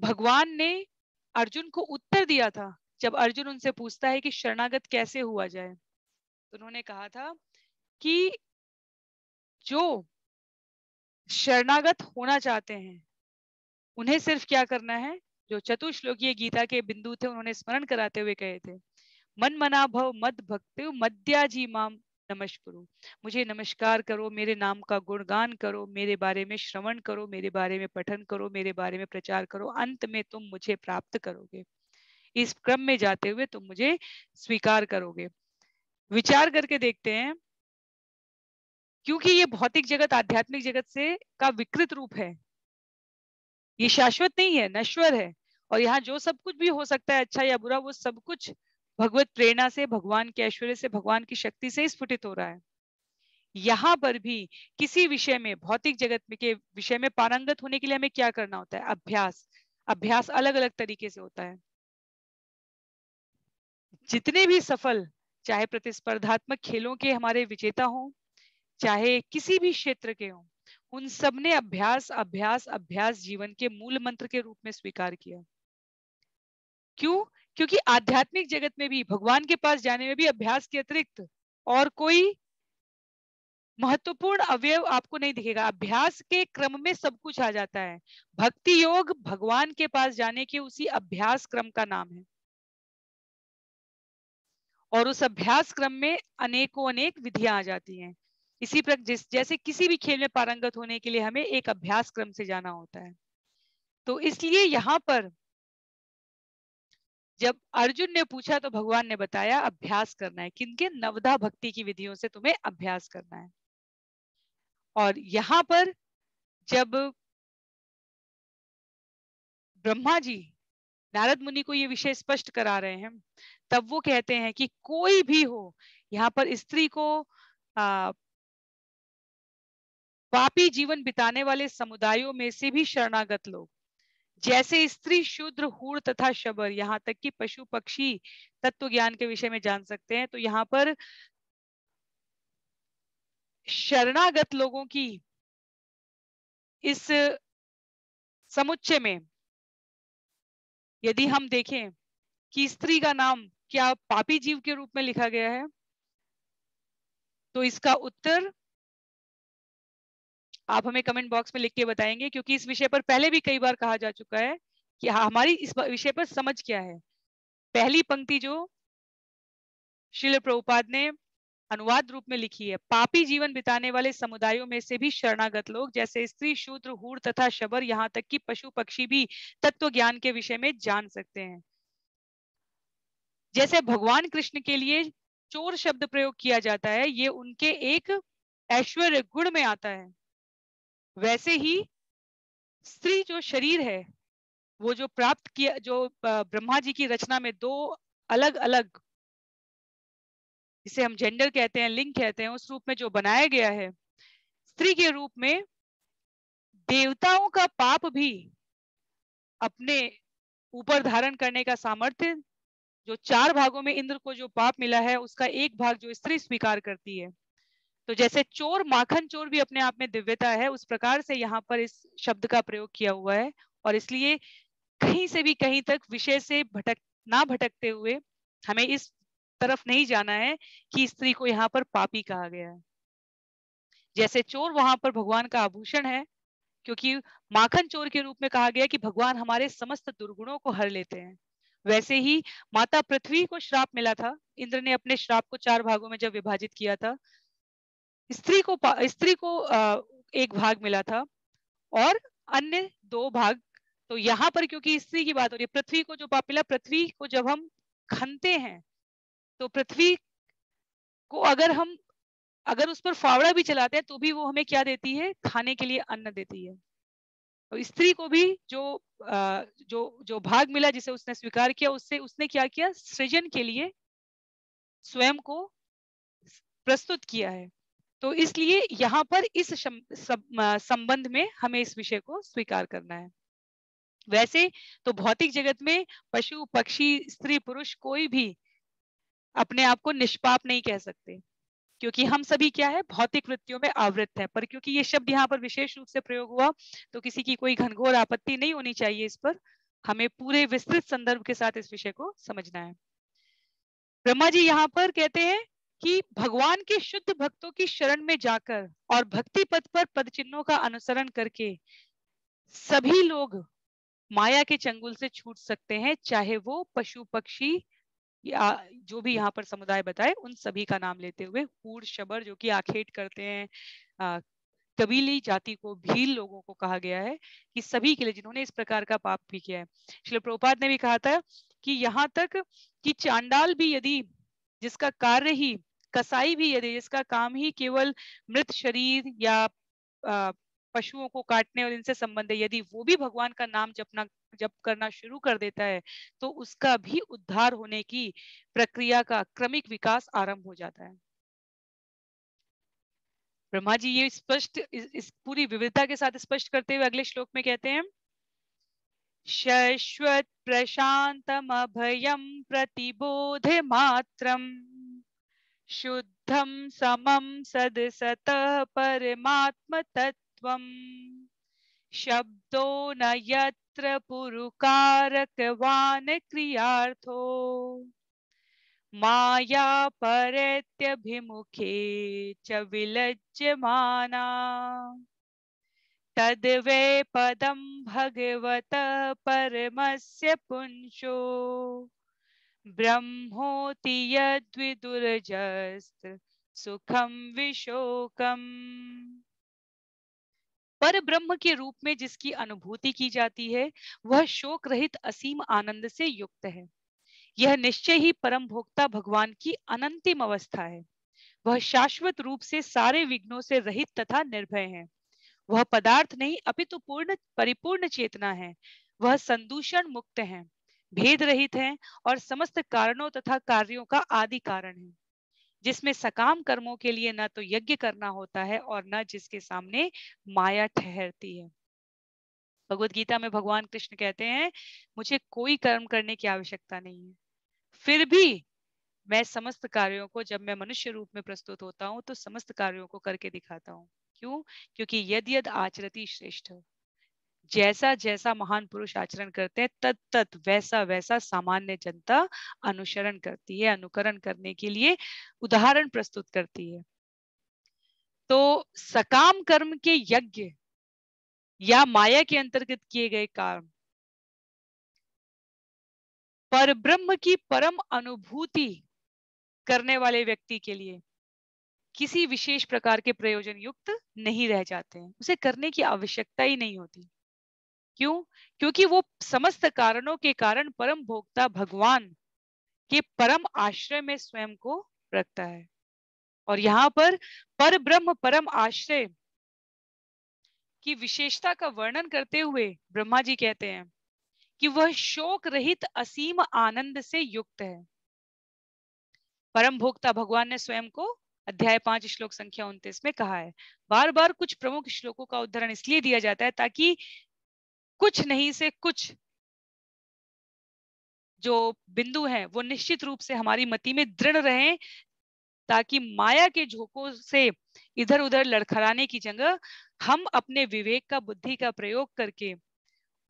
भगवान ने अर्जुन को उत्तर दिया था। जब अर्जुन उनसे पूछता है कि शरणागत कैसे हुआ जाए, तो उन्होंने कहा था कि जो शरणागत होना चाहते हैं उन्हें सिर्फ क्या करना है, जो चतुश्लोकीय गीता के बिंदु थे उन्होंने स्मरण कराते हुए कहे थे, मन मना भव मद भक्ति मद्याजी माम नमस्कुरु, मुझे नमस्कार करो, मेरे नाम का गुणगान करो, मेरे बारे में श्रवण करो, मेरे बारे में पठन करो, मेरे बारे में प्रचार करो, अंत में तुम मुझे प्राप्त करोगे। इस क्रम में जाते हुए तुम मुझे स्वीकार करोगे। विचार करके देखते हैं, क्योंकि ये भौतिक जगत आध्यात्मिक जगत से का विकृत रूप है, ये शाश्वत नहीं है, नश्वर है, और यहाँ जो सब कुछ भी हो सकता है अच्छा या बुरा, वो सब कुछ भगवत प्रेरणा से, भगवान के ऐश्वर्य से, भगवान की शक्ति से स्फुटित हो रहा है। यहाँ पर भी किसी विषय में, भौतिक जगत में के विषय में पारंगत होने के लिए हमें क्या करना होता है, अभ्यास। अभ्यास अलग अलग तरीके से होता है। जितने भी सफल, चाहे प्रतिस्पर्धात्मक खेलों के हमारे विजेता हों, चाहे किसी भी क्षेत्र के हों, उन सब ने अभ्यास अभ्यास अभ्यास जीवन के मूल मंत्र के रूप में स्वीकार किया। क्यों? क्योंकि आध्यात्मिक जगत में भी, भगवान के पास जाने में भी अभ्यास के अतिरिक्त और कोई महत्वपूर्ण अवयव आपको नहीं दिखेगा। अभ्यास के क्रम में सब कुछ आ जाता है। भक्ति योग भगवान के पास जाने के उसी अभ्यास क्रम का नाम है, और उस अभ्यास क्रम में अनेकों अनेक विधियां आ जाती हैं। इसी प्रकार जैसे किसी भी खेल में पारंगत होने के लिए हमें एक अभ्यास क्रम से जाना होता है। तो इसलिए यहाँ पर जब अर्जुन ने पूछा तो भगवान ने बताया अभ्यास करना है, किनके, नवधा भक्ति की विधियों से तुम्हें अभ्यास करना है। और यहाँ पर जब ब्रह्मा जी नारद मुनि को ये विषय स्पष्ट करा रहे हैं, तब वो कहते हैं कि कोई भी हो, यहाँ पर स्त्री को पापी जीवन बिताने वाले समुदायों में से भी शरणागत लोग, जैसे स्त्री, शूद्र, हूण तथा शबर, यहाँ तक कि पशु पक्षी तत्व ज्ञान के विषय में जान सकते हैं। तो यहाँ पर शरणागत लोगों की इस समुच्चय में यदि हम देखें कि स्त्री का नाम क्या पापी जीव के रूप में लिखा गया है, तो इसका उत्तर आप हमें कमेंट बॉक्स में लिख के बताएंगे, क्योंकि इस विषय पर पहले भी कई बार कहा जा चुका है कि हमारी इस विषय पर समझ क्या है। पहली पंक्ति जो श्रील प्रभुपाद ने अनुवाद रूप में लिखी है, पापी जीवन बिताने वाले समुदायों में से भी शरणागत लोग जैसे स्त्री, शूद्र, हूर तथा शबर, यहाँ तक कि पशु पक्षी भी तत्व ज्ञान के विषय में जान सकते हैं। जैसे भगवान कृष्ण के लिए चोर शब्द प्रयोग किया जाता है, ये उनके एक ऐश्वर्य गुण में आता है। वैसे ही स्त्री जो शरीर है, वो जो प्राप्त किया, जो ब्रह्मा जी की रचना में दो अलग अलग, जिसे हम जेंडर कहते हैं, लिंग कहते हैं, उस रूप में जो बनाया गया है, स्त्री के रूप में देवताओं का पाप भी अपने ऊपर धारण करने का सामर्थ्य, जो 4 भागों में इंद्र को जो पाप मिला है उसका एक भाग जो स्त्री स्वीकार करती है। तो जैसे चोर, माखन चोर भी अपने आप में दिव्यता है, उस प्रकार से यहाँ पर इस शब्द का प्रयोग किया हुआ है। और इसलिए कहीं से भी कहीं तक विषय से भटकते हुए हमें इस तरफ नहीं जाना है कि स्त्री को यहाँ पर पापी कहा गया है। जैसे चोर वहां पर भगवान का आभूषण है, क्योंकि माखन चोर के रूप में कहा गया कि भगवान हमारे समस्त दुर्गुणों को हर लेते हैं। वैसे ही माता पृथ्वी को श्राप मिला था, इंद्र ने अपने श्राप को 4 भागों में जब विभाजित किया था, स्त्री को एक भाग मिला था और अन्य 2 भाग। तो यहाँ पर क्योंकि स्त्री की बात हो रही है, पृथ्वी को जो पाप मिला, पृथ्वी को जब हम खनते हैं तो पृथ्वी को अगर उस पर फावड़ा भी चलाते हैं तो भी वो हमें क्या देती है, खाने के लिए अन्न देती है। तो स्त्री को भी जो भाग मिला जिसे उसने स्वीकार किया, उससे उसने क्या किया, सृजन के लिए स्वयं को प्रस्तुत किया है। तो इसलिए यहाँ पर इस संबंध में हमें इस विषय को स्वीकार करना है। वैसे तो भौतिक जगत में पशु पक्षी स्त्री पुरुष कोई भी अपने आप को निष्पाप नहीं कह सकते, क्योंकि हम सभी क्या है, भौतिक वृत्तियों में आवृत है। पर क्योंकि ये शब्द यहाँ पर विशेष रूप से प्रयोग हुआ, तो किसी की कोई घनघोर आपत्ति नहीं होनी चाहिए इस पर। हमें पूरे विस्तृत संदर्भ के साथ इस विषय को समझना है। ब्रह्मा जी यहाँ पर कहते हैं कि भगवान के शुद्ध भक्तों की शरण में जाकर और भक्ति पथ पर पद चिन्हों का अनुसरण करके सभी लोग माया के चंगुल से छूट सकते हैं, चाहे वो पशु पक्षी या जो भी यहाँ पर समुदाय बताए उन सभी का नाम लेते हुए, हूर शबर जो कि आखेट करते हैं, कबीली जाति को, भील लोगों को कहा गया है कि सभी के लिए जिन्होंने इस प्रकार का पाप भी किया है। श्रील प्रभुपाद ने भी कहा था कि यहाँ तक कि चांडाल भी यदि, जिसका कार्य ही, कसाई भी यदि जिसका काम ही केवल मृत शरीर या पशुओं को काटने और इनसे संबंध है, यदि वो भी भगवान का नाम जप करना शुरू कर देता है तो उसका भी उद्धार होने की प्रक्रिया का क्रमिक विकास आरंभ हो जाता है। ब्रह्मा जी ये स्पष्ट इस पूरी विविधता के साथ स्पष्ट करते हुए अगले श्लोक में कहते हैं, शश्वत प्रशांतम अभयम प्रतिबोध मात्रम शुद्धम समम सदसतः परमात्म तत्वम शब्दो न यत्र पुरुकारकवान क्रियार्थो माया परत्यभिमुखे च विलज्यमाना तद्वै पदं भगवतः परमस्य पुंसो ब्रह्मोति यद्विदुर्जस्त सुखम विशोकम। पर ब्रह्म के रूप में जिसकी अनुभूति की जाती है वह शोक रहित असीम आनंद से युक्त है। यह निश्चय ही परम भोक्ता भगवान की अनंतिम अवस्था है। वह शाश्वत रूप से सारे विघ्नों से रहित तथा निर्भय है। वह पदार्थ नहीं अपितु पूर्ण परिपूर्ण चेतना है। वह संदूषण मुक्त है, भेद रहित है और समस्त कारणों तथा कार्यों का आदि कारण है, जिसमें सकाम कर्मों के लिए न तो यज्ञ करना होता है और न जिसके सामने माया ठहरती है। भगवत गीता में भगवान कृष्ण कहते हैं, मुझे कोई कर्म करने की आवश्यकता नहीं है, फिर भी मैं समस्त कार्यों को, जब मैं मनुष्य रूप में प्रस्तुत होता हूँ तो समस्त कार्यों को करके दिखाता हूँ। क्यों? क्योंकि यद यद आचरति श्रेष्ठ, जैसा जैसा महान पुरुष आचरण करते हैं तत् तत् वैसा वैसा सामान्य जनता अनुसरण करती है, अनुकरण करने के लिए उदाहरण प्रस्तुत करती है। तो सकाम कर्म के यज्ञ या माया के अंतर्गत किए गए काम परब्रह्म की परम अनुभूति करने वाले व्यक्ति के लिए किसी विशेष प्रकार के प्रयोजन युक्त नहीं रह जाते हैं, उसे करने की आवश्यकता ही नहीं होती। क्यों? क्योंकि वो समस्त कारणों के कारण परम भोक्ता भगवान के परम आश्रय में स्वयं को रखता है। और यहाँ पर पर ब्रह्म परम आश्रय की विशेषता का वर्णन करते हुए ब्रह्मा जी कहते हैं कि वह शोक रहित असीम आनंद से युक्त है। परम भोक्ता भगवान ने स्वयं को अध्याय 5 श्लोक संख्या 29 में कहा है। बार बार कुछ प्रमुख श्लोकों का उदाहरण इसलिए दिया जाता है ताकि कुछ नहीं से कुछ जो बिंदु हैं वो निश्चित रूप से हमारी मति में दृढ़ रहें, ताकि माया के झोंकों से इधर उधर लड़खड़ाने की जगह हम अपने विवेक का, बुद्धि का प्रयोग करके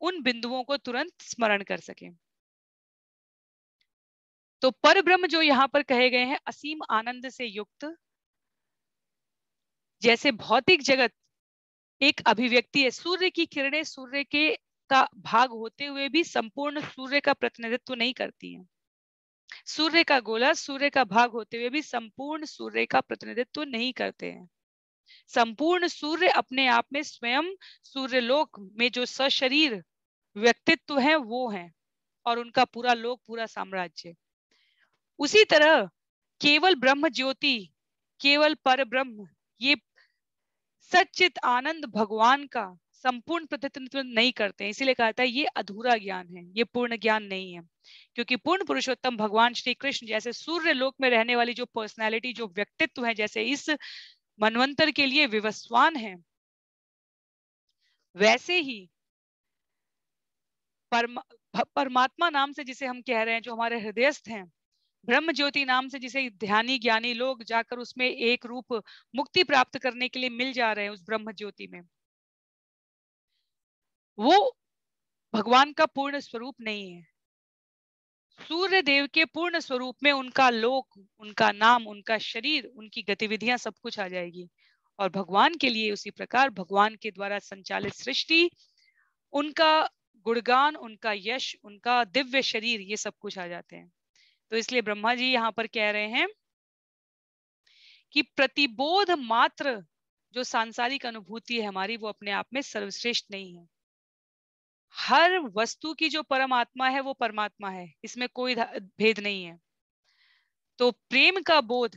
उन बिंदुओं को तुरंत स्मरण कर सकें। तो पर ब्रह्म जो यहाँ पर कहे गए हैं असीम आनंद से युक्त, जैसे भौतिक जगत एक अभिव्यक्ति है, सूर्य की किरणें सूर्य के का भाग होते हुए भी संपूर्ण सूर्य का प्रतिनिधित्व नहीं करती हैं। सूर्य का गोला सूर्य का भाग होते हुए भी संपूर्ण सूर्य का प्रतिनिधित्व नहीं करते हैं। संपूर्ण सूर्य अपने आप में स्वयं सूर्यलोक में जो सशरीर व्यक्तित्व है वो है, और उनका पूरा लोक, पूरा साम्राज्य। उसी तरह केवल ब्रह्म ज्योति, केवल पर ब्रह्म, ये सच्चित आनंद भगवान का संपूर्ण प्रतिनिधित्व नहीं करते, इसीलिए कहता है ये अधूरा ज्ञान है, ये पूर्ण ज्ञान नहीं है। क्योंकि पूर्ण पुरुषोत्तम भगवान श्री कृष्ण जैसे सूर्य लोक में रहने वाली जो पर्सनालिटी, जो व्यक्तित्व है, जैसे इस मनवंतर के लिए विवस्वान है, वैसे ही परमात्मा नाम से जिसे हम कह रहे हैं, जो हमारे हृदयस्थ हैं, ब्रह्म ज्योति नाम से जिसे ध्यानी ज्ञानी लोग जाकर उसमें एक रूप मुक्ति प्राप्त करने के लिए मिल जा रहे हैं उस ब्रह्म ज्योति में, वो भगवान का पूर्ण स्वरूप नहीं है। सूर्य देव के पूर्ण स्वरूप में उनका लोक, उनका नाम, उनका शरीर, उनकी गतिविधियां सब कुछ आ जाएगी। और भगवान के लिए उसी प्रकार भगवान के द्वारा संचालित सृष्टि, उनका गुणगान, उनका यश, उनका दिव्य शरीर, ये सब कुछ आ जाते हैं। तो इसलिए ब्रह्मा जी यहाँ पर कह रहे हैं कि प्रतिबोध मात्र जो सांसारिक अनुभूति है हमारी, वो अपने आप में सर्वश्रेष्ठ नहीं है। हर वस्तु की जो परमात्मा है वो परमात्मा है, इसमें कोई भेद नहीं है। तो प्रेम का बोध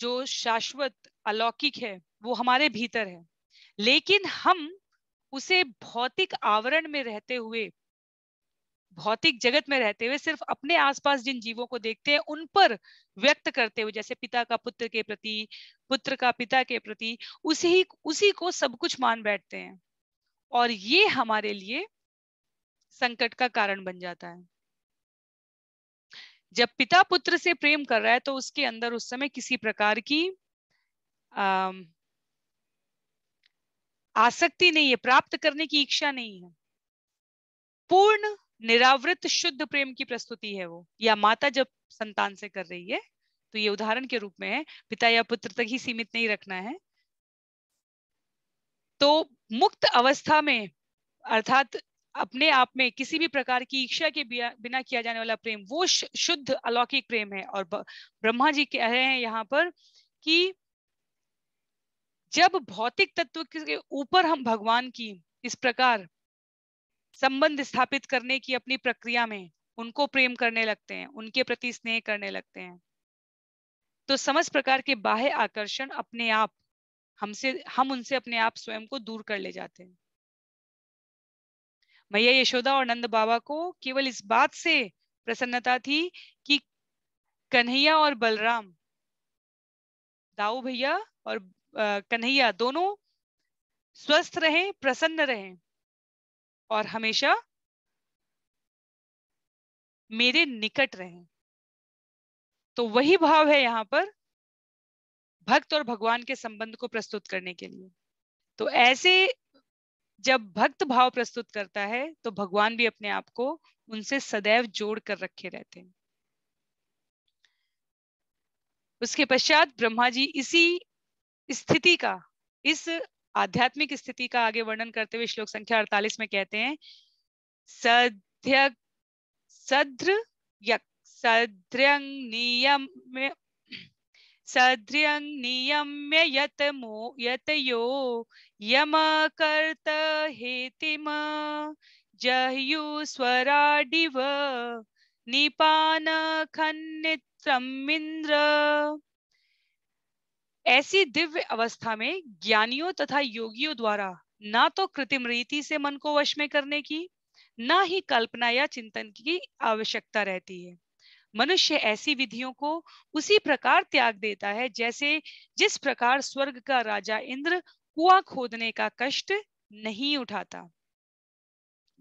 जो शाश्वत अलौकिक है वो हमारे भीतर है, लेकिन हम उसे भौतिक आवरण में रहते हुए, भौतिक जगत में रहते हुए सिर्फ अपने आसपास जिन जीवों को देखते हैं उन पर व्यक्त करते हुए, जैसे पिता का पुत्र के प्रति, पुत्र का पिता के प्रति, उसी को सब कुछ मान बैठते हैं। और ये हमारे लिए संकट का कारण बन जाता है। जब पिता पुत्र से प्रेम कर रहा है तो उसके अंदर उस समय किसी प्रकार की आसक्ति नहीं है, प्राप्त करने की इच्छा नहीं है। पूर्ण निरावृत शुद्ध प्रेम की प्रस्तुति है वो, या माता जब संतान से कर रही है तो ये उदाहरण के रूप में है, पिता या पुत्र तक ही सीमित नहीं रखना है। तो मुक्त अवस्था में, अर्थात अपने आप में किसी भी प्रकार की इच्छा के बिना किया जाने वाला प्रेम, वो शुद्ध अलौकिक प्रेम है। और ब्रह्मा जी कह रहे हैं यहाँ पर कि जब भौतिक तत्व के ऊपर हम भगवान की इस प्रकार संबंध स्थापित करने की अपनी प्रक्रिया में उनको प्रेम करने लगते हैं, उनके प्रति स्नेह करने लगते हैं, तो समस्त प्रकार के बाह्य आकर्षण अपने आप हम उनसे अपने आप स्वयं को दूर कर ले जाते हैं। मैया यशोदा और नंद बाबा को केवल इस बात से प्रसन्नता थी कि कन्हैया और बलराम, दाऊ भैया और कन्हैया दोनों स्वस्थ रहें, प्रसन्न रहें और हमेशा मेरे निकट रहें। तो वही भाव है यहाँ पर भक्त और भगवान के संबंध को प्रस्तुत करने के लिए। तो ऐसे जब भक्त भाव प्रस्तुत करता है तो भगवान भी अपने आप को उनसे सदैव जोड़ कर रखे रहते हैं। उसके पश्चात ब्रह्मा जी इसी स्थिति का, इस आध्यात्मिक स्थिति का आगे वर्णन करते हुए श्लोक संख्या 48 में कहते हैं, सद्र यक सद्र्यं नियम्य सद्र्यं नियम्य यतयो यमकर्त हेतिम जह्युस्वराडिव निपान खन्नित्रमिंद्र। ऐसी दिव्य अवस्था में ज्ञानियों तथा योगियों द्वारा ना तो कृत्रिम रीति से मन को वश में करने की, ना ही कल्पना या चिंतन की आवश्यकता रहती है। मनुष्य ऐसी विधियों को उसी प्रकार त्याग देता है जैसे जिस प्रकार स्वर्ग का राजा इंद्र कुआं खोदने का कष्ट नहीं उठाता।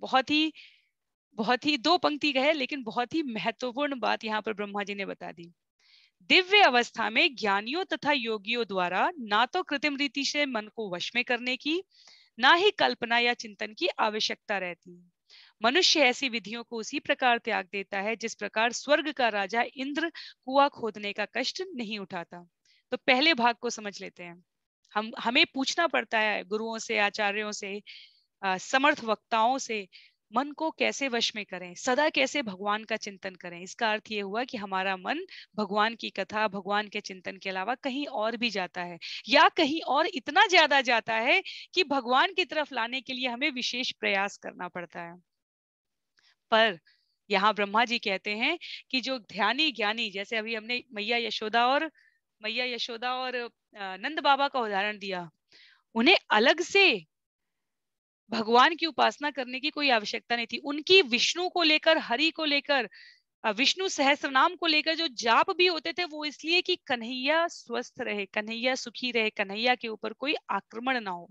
बहुत ही दो पंक्ति का है, लेकिन बहुत ही महत्वपूर्ण बात यहाँ पर ब्रह्मा जी ने बता दी। दिव्य अवस्था में ज्ञानियों तथा योगियों द्वारा ना तो कृत्रिम रीति से मन को वश में करने की, ना ही कल्पना या चिंतन की आवश्यकता रहती है। मनुष्य ऐसी विधियों को उसी प्रकार त्याग देता है जिस प्रकार स्वर्ग का राजा इंद्र कुआं खोदने का कष्ट नहीं उठाता। तो पहले भाग को समझ लेते हैं। हमें पूछना पड़ता है गुरुओं से, आचार्यों से, समर्थ वक्ताओं से, मन को कैसे वश में करें, सदा कैसे भगवान का चिंतन करें। इसका अर्थ ये हुआ कि हमारा मन भगवान की कथा, भगवान के चिंतन के अलावा कहीं और भी जाता है, या कहीं और इतना ज्यादा जाता है कि भगवान की तरफ लाने के लिए हमें विशेष प्रयास करना पड़ता है। पर यहाँ ब्रह्मा जी कहते हैं कि जो ध्यानी ज्ञानी, जैसे अभी हमने मैया यशोदा और नंद बाबा का उदाहरण दिया, उन्हें अलग से भगवान की उपासना करने की कोई आवश्यकता नहीं थी। उनकी विष्णु को लेकर, हरि को लेकर, विष्णु सहस्त्र नाम को लेकर जो जाप भी होते थे, वो इसलिए कि कन्हैया स्वस्थ रहे, कन्हैया सुखी रहे, कन्हैया के ऊपर कोई आक्रमण ना हो।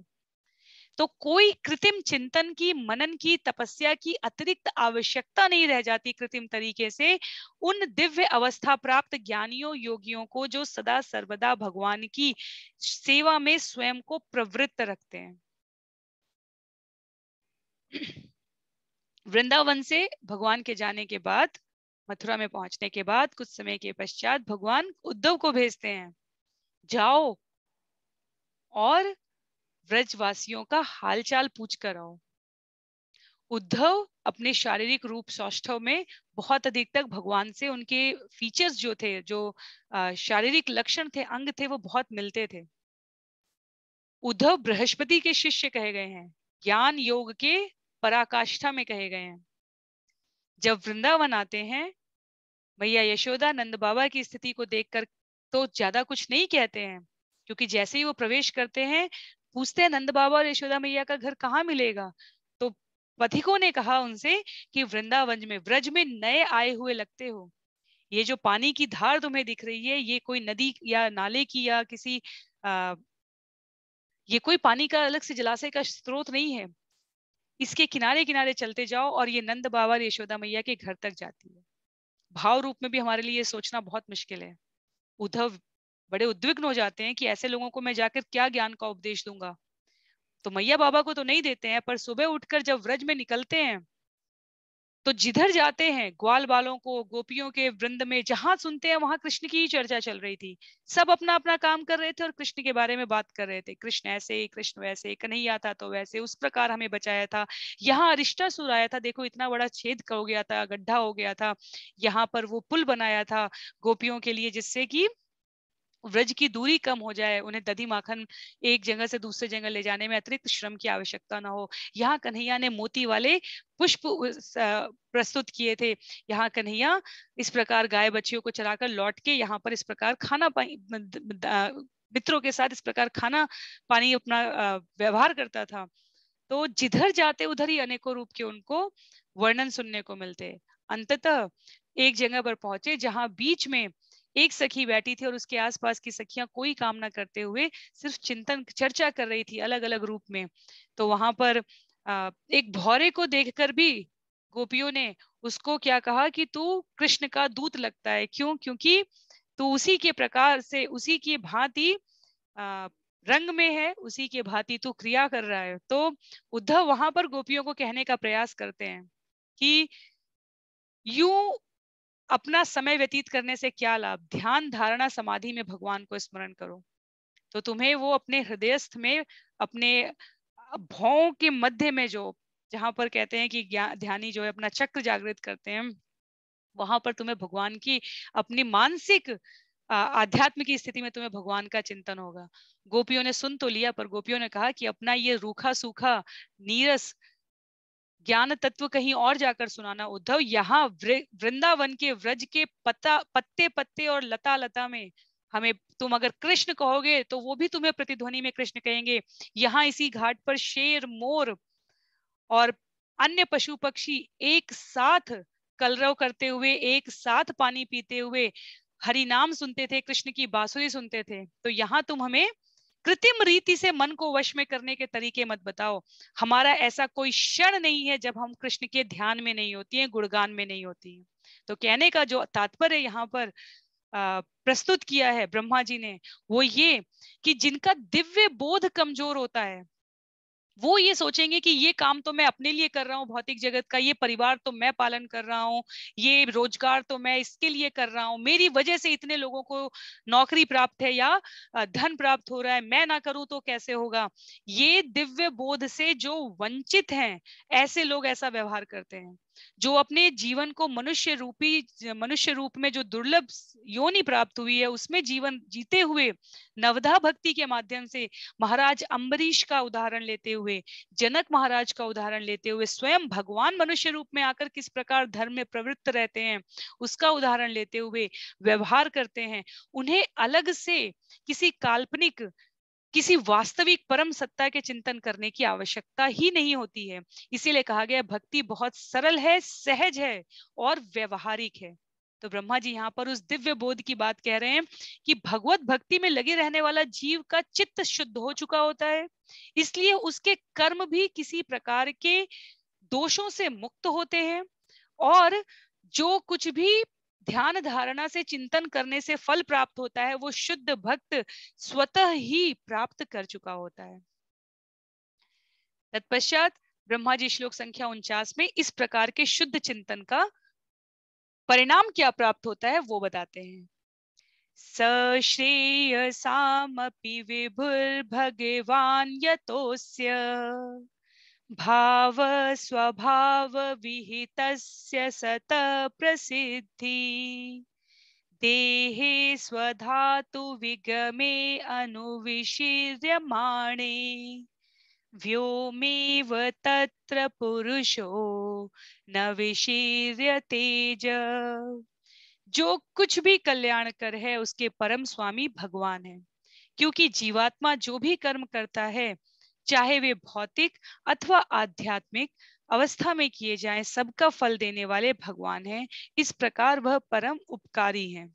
तो कोई कृत्रिम चिंतन की, मनन की, तपस्या की अतिरिक्त आवश्यकता नहीं रह जाती कृत्रिम तरीके से उन दिव्य अवस्था प्राप्त ज्ञानियों योगियों को, जो सदा सर्वदा भगवान की सेवा में स्वयं को प्रवृत्त रखते हैं। वृंदावन से भगवान के जाने के बाद, मथुरा में पहुंचने के बाद कुछ समय के पश्चात भगवान उद्धव को भेजते हैं, जाओ और व्रजवासियों का हालचाल पूछ कर आओ। उद्धव अपने शारीरिक रूप सौष्ठव में बहुत अधिक तक भगवान से, उनके फीचर्स जो थे, जो शारीरिक लक्षण थे, अंग थे, वो बहुत मिलते थे। उद्धव बृहस्पति के शिष्य कहे गए हैं, ज्ञान योग के पराकाष्ठा में कहे गए हैं। जब वृंदावन आते हैं, मैया यशोदा नंद बाबा की स्थिति को देखकर तो ज्यादा कुछ नहीं कहते हैं, क्योंकि जैसे ही वो प्रवेश करते हैं, पूछते हैं नंद बाबा और यशोदा मैया का घर कहाँ मिलेगा। तो पथिकों ने कहा उनसे कि वृंदावन में, ब्रज में नए आए हुए लगते हो, ये जो पानी की धार तुम्हें दिख रही है, ये कोई नदी या नाले की या किसी ये कोई पानी का अलग से जलाशय का स्रोत नहीं है। इसके किनारे किनारे चलते जाओ और ये नंद बाबा और यशोदा मैया के घर तक जाती है। भाव रूप में भी हमारे लिए सोचना बहुत मुश्किल है। उद्धव बड़े उद्विग्न हो जाते हैं कि ऐसे लोगों को मैं जाकर क्या ज्ञान का उपदेश दूंगा। तो मैया बाबा को तो नहीं देते हैं, पर सुबह उठकर जब व्रज में निकलते हैं, तो जिधर जाते हैं ग्वाल बालों को, गोपियों के वृंद में जहां सुनते हैं, वहां कृष्ण की ही चर्चा चल रही थी। सब अपना अपना काम कर रहे थे और कृष्ण के बारे में बात कर रहे थे। कृष्ण ऐसे, कृष्ण वैसे, कन्हैया था तो वैसे, उस प्रकार हमें बचाया था, यहाँ अरिष्टासुर आया था, देखो इतना बड़ा छेद हो गया था, गड्ढा हो गया था, यहाँ पर वो पुल बनाया था गोपियों के लिए, जिससे कि व्रज की दूरी कम हो जाए, उन्हें दधी माखन एक जगह से दूसरे जगह ले जाने में अतिरिक्त श्रम की आवश्यकता ना हो। यहाँ कन्हैया ने मोती वाले पुष्प प्रस्तुत किए थे। यहाँ कन्हैया इस प्रकार गाय बच्चियों को चराकर लौट के यहाँ पर इस प्रकार खाना मित्रों के साथ इस प्रकार खाना पानी अपना व्यवहार करता था। तो जिधर जाते उधर ही अनेकों रूप के उनको वर्णन सुनने को मिलते। अंततः एक जगह पर पहुंचे जहां बीच में एक सखी बैठी थी और उसके आसपास की सखियां कोई काम ना करते हुए सिर्फ चिंतन चर्चा कर रही थी अलग अलग रूप में। तो वहां पर एक भौरे को देखकर भी गोपियों ने उसको क्या कहा कि तू कृष्ण का दूत लगता है। क्यों? क्योंकि तू उसी के प्रकार से, उसी की भांति रंग में है, उसी के भांति तू क्रिया कर रहा है। तो उद्धव वहां पर गोपियों को कहने का प्रयास करते हैं कि यूं अपना समय व्यतीत करने से क्या लाभ, ध्यान धारणा समाधि में भगवान को स्मरण करो, तो तुम्हें वो अपने हृदयस्थ में, अपने भौं के मध्य में, जो जहां पर कहते हैं कि ध्यानी जो है अपना चक्र जागृत करते हैं, वहां पर तुम्हें भगवान की अपनी मानसिक आध्यात्म की स्थिति में तुम्हें भगवान का चिंतन होगा। गोपियों ने सुन तो लिया, पर गोपियों ने कहा कि अपना ये रूखा सूखा नीरस ज्ञान तत्व कहीं और जाकर सुनाना उद्धव। यहाँ वृंदावन के व्रज के पत्ते पत्ते और लता लता में हमें तुम अगर कृष्ण कहोगे तो वो भी तुम्हें प्रतिध्वनि में कृष्ण कहेंगे। यहाँ इसी घाट पर शेर मोर और अन्य पशु पक्षी एक साथ कलरव करते हुए, एक साथ पानी पीते हुए हरि नाम सुनते थे, कृष्ण की बांसुरी सुनते थे। तो यहाँ तुम हमें कृत्रिम रीति से मन को वश में करने के तरीके मत बताओ। हमारा ऐसा कोई क्षण नहीं है जब हम कृष्ण के ध्यान में नहीं होती हैं, गुणगान में नहीं होती हैं। तो कहने का जो तात्पर्य यहाँ पर प्रस्तुत किया है ब्रह्मा जी ने, वो ये कि जिनका दिव्य बोध कमजोर होता है, वो ये सोचेंगे कि ये काम तो मैं अपने लिए कर रहा हूँ, भौतिक जगत का, ये परिवार तो मैं पालन कर रहा हूँ, ये रोजगार तो मैं इसके लिए कर रहा हूँ, मेरी वजह से इतने लोगों को नौकरी प्राप्त है या धन प्राप्त हो रहा है, मैं ना करूं तो कैसे होगा। ये दिव्य बोध से जो वंचित हैं, ऐसे लोग ऐसा व्यवहार करते हैं। जो अपने जीवन को मनुष्य रूप में जो दुर्लभ योनि प्राप्त हुई है उसमें जीवन जीते हुए नवधा भक्ति के माध्यम से महाराज अम्बरीश का उदाहरण लेते हुए, जनक महाराज का उदाहरण लेते हुए, स्वयं भगवान मनुष्य रूप में आकर किस प्रकार धर्म में प्रवृत्त रहते हैं उसका उदाहरण लेते हुए व्यवहार करते हैं। उन्हें अलग से किसी काल्पनिक, किसी वास्तविक परम सत्ता के चिंतन करने की आवश्यकता ही नहीं होती है। इसीलिए कहा गया भक्ति बहुत सरल है, सहज है और व्यवहारिक है। तो ब्रह्मा जी यहाँ पर उस दिव्य बोध की बात कह रहे हैं कि भगवत भक्ति में लगे रहने वाला जीव का चित्त शुद्ध हो चुका होता है, इसलिए उसके कर्म भी किसी प्रकार के दोषों से मुक्त होते हैं, और जो कुछ भी ध्यान धारणा से चिंतन करने से फल प्राप्त होता है वो शुद्ध भक्त स्वतः ही प्राप्त कर चुका होता है। तत्पश्चात ब्रह्मा जी श्लोक संख्या 49 में इस प्रकार के शुद्ध चिंतन का परिणाम क्या प्राप्त होता है वो बताते हैं। सश्रेयसामपि विभुर्भगवान् यतोस्य भाव स्वभाव विहितस्य सत प्रसिद्धि देहे स्वधातु विगमे अनुविशीर्यमाणे व्योमेव तत्र पुरुषो न विशीर्यतेज। जो कुछ भी कल्याणकर है उसके परम स्वामी भगवान है, क्योंकि जीवात्मा जो भी कर्म करता है चाहे वे भौतिक अथवा आध्यात्मिक अवस्था में किए जाएं, सबका फल देने वाले भगवान हैं। इस प्रकार वह परम उपकारी हैं।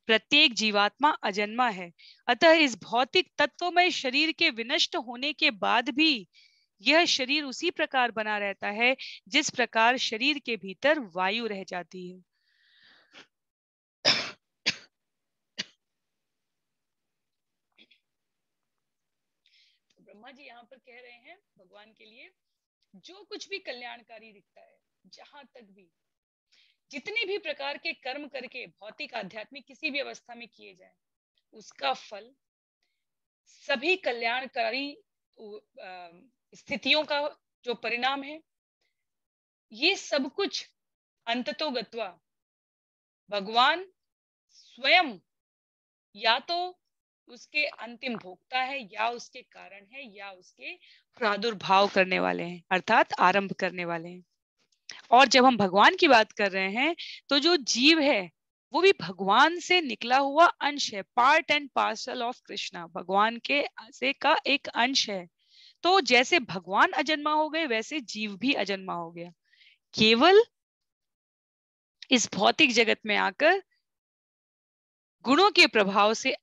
प्रत्येक जीवात्मा अजन्मा है, अतः इस भौतिक तत्वमय शरीर के विनष्ट होने के बाद भी यह शरीर उसी प्रकार बना रहता है जिस प्रकार शरीर के भीतर वायु रह जाती है। ब्रह्मा जी यहाँ पर कह रहे हैं भगवान के लिए जो कुछ भी कल्याणकारी दिखता है, जहां तक भी जितने भी प्रकार के कर्म करके भौतिक आध्यात्मिक किसी भी अवस्था में किए जाए, उसका फल सभी कल्याणकारी स्थितियों का जो परिणाम है, ये सब कुछ अंततोगत्वा भगवान स्वयं या तो उसके अंतिम भोक्ता है, या उसके कारण है, या उसके प्रादुर्भाव करने वाले हैं, अर्थात आरंभ करने वाले हैं। और जब हम भगवान की बात कर रहे हैं तो जो जीव है वो भी भगवान से निकला हुआ अंश है, part and parcel of Krishna, भगवान के से का एक अंश है। तो जैसे भगवान अजन्मा हो गए वैसे जीव भी अजन्मा हो गया, केवल इस भौतिक जगत में आकर गुणों के प्रभाव से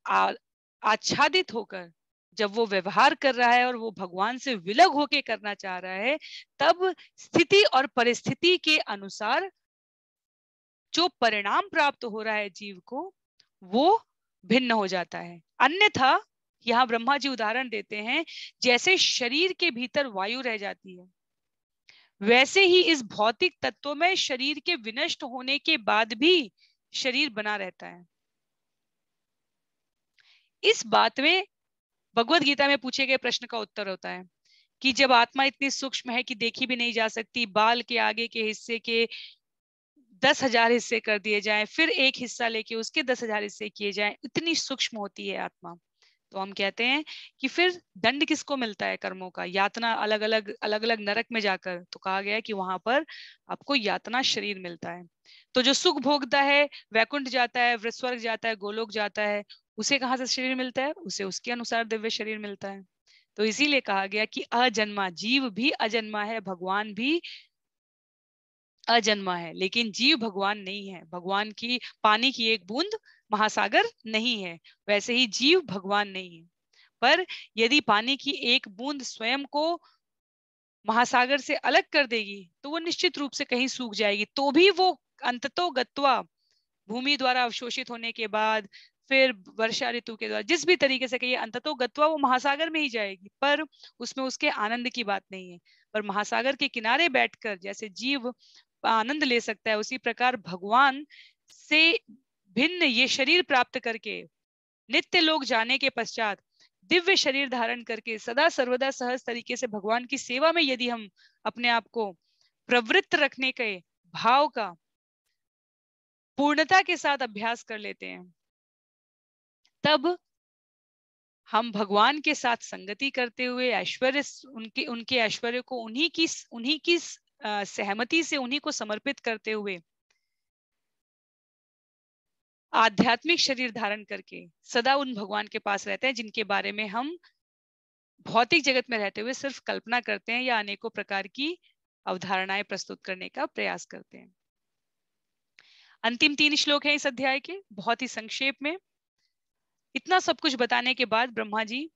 आच्छादित होकर जब वो व्यवहार कर रहा है और वो भगवान से विलग होके करना चाह रहा है, तब स्थिति और परिस्थिति के अनुसार जो परिणाम प्राप्त हो रहा है जीव को वो भिन्न हो जाता है। अन्यथा यहाँ ब्रह्मा जी उदाहरण देते हैं, जैसे शरीर के भीतर वायु रह जाती है वैसे ही इस भौतिक तत्व में शरीर के विनष्ट होने के बाद भी शरीर बना रहता है। इस बात में भगवत गीता में पूछे गए प्रश्न का उत्तर होता है कि जब आत्मा इतनी सूक्ष्म है कि देखी भी नहीं जा सकती, बाल के आगे के हिस्से के 10,000 हिस्से कर दिए जाएं, फिर एक हिस्सा लेके उसके 10,000 हिस्से किए जाएं, इतनी सूक्ष्म होती है आत्मा। तो हम कहते हैं कि फिर दंड किसको मिलता है कर्मों का, यातना अलग अलग नरक में जाकर। तो कहा गया है कि वहां पर आपको यातना शरीर मिलता है। तो जो सुख भोगता है, वैकुंठ जाता है, स्वर्ग जाता है, गोलोक जाता है, उसे कहाँ से शरीर मिलता है? उसे उसके अनुसार दिव्य शरीर मिलता है। तो इसीलिए कहा गया कि अजन्मा, जीव भी अजन्मा है, भगवान भी अजन्मा है। लेकिन जीव भगवान नहीं है, भगवान की पानी की एक बूंद महासागर नहीं है, वैसे ही जीव भगवान नहीं है। पर यदि पानी की एक बूंद स्वयं को महासागर से अलग कर देगी तो वो निश्चित रूप से कहीं सूख जाएगी, तो भी वो अंततो गत्वा, भूमि द्वारा अवशोषित होने के बाद, फिर वर्षा ऋतु के द्वारा, जिस भी तरीके से कहिए, अंततो गत्वा वो महासागर में ही जाएगी। पर उसमें उसके आनंद की बात नहीं है। पर महासागर के किनारे बैठकर जैसे जीव आनंद ले सकता है, उसी प्रकार भगवान से भिन्न ये शरीर प्राप्त करके नित्य लोग जाने के पश्चात दिव्य शरीर धारण करके सदा सर्वदा सहज तरीके से भगवान की सेवा में यदि हम अपने आप को प्रवृत्त रखने के भाव का पूर्णता के साथ अभ्यास कर लेते हैं, तब हम भगवान के साथ संगति करते हुए ऐश्वर्य, उनके उनके ऐश्वर्य को उन्हीं की सहमति से उन्हीं को समर्पित करते हुए आध्यात्मिक शरीर धारण करके सदा उन भगवान के पास रहते हैं, जिनके बारे में हम भौतिक जगत में रहते हुए सिर्फ कल्पना करते हैं या अनेकों प्रकार की अवधारणाएं प्रस्तुत करने का प्रयास करते हैं। अंतिम 3 श्लोक हैं इस अध्याय के, बहुत ही संक्षेप में। इतना सब कुछ बताने के बाद ब्रह्मा जी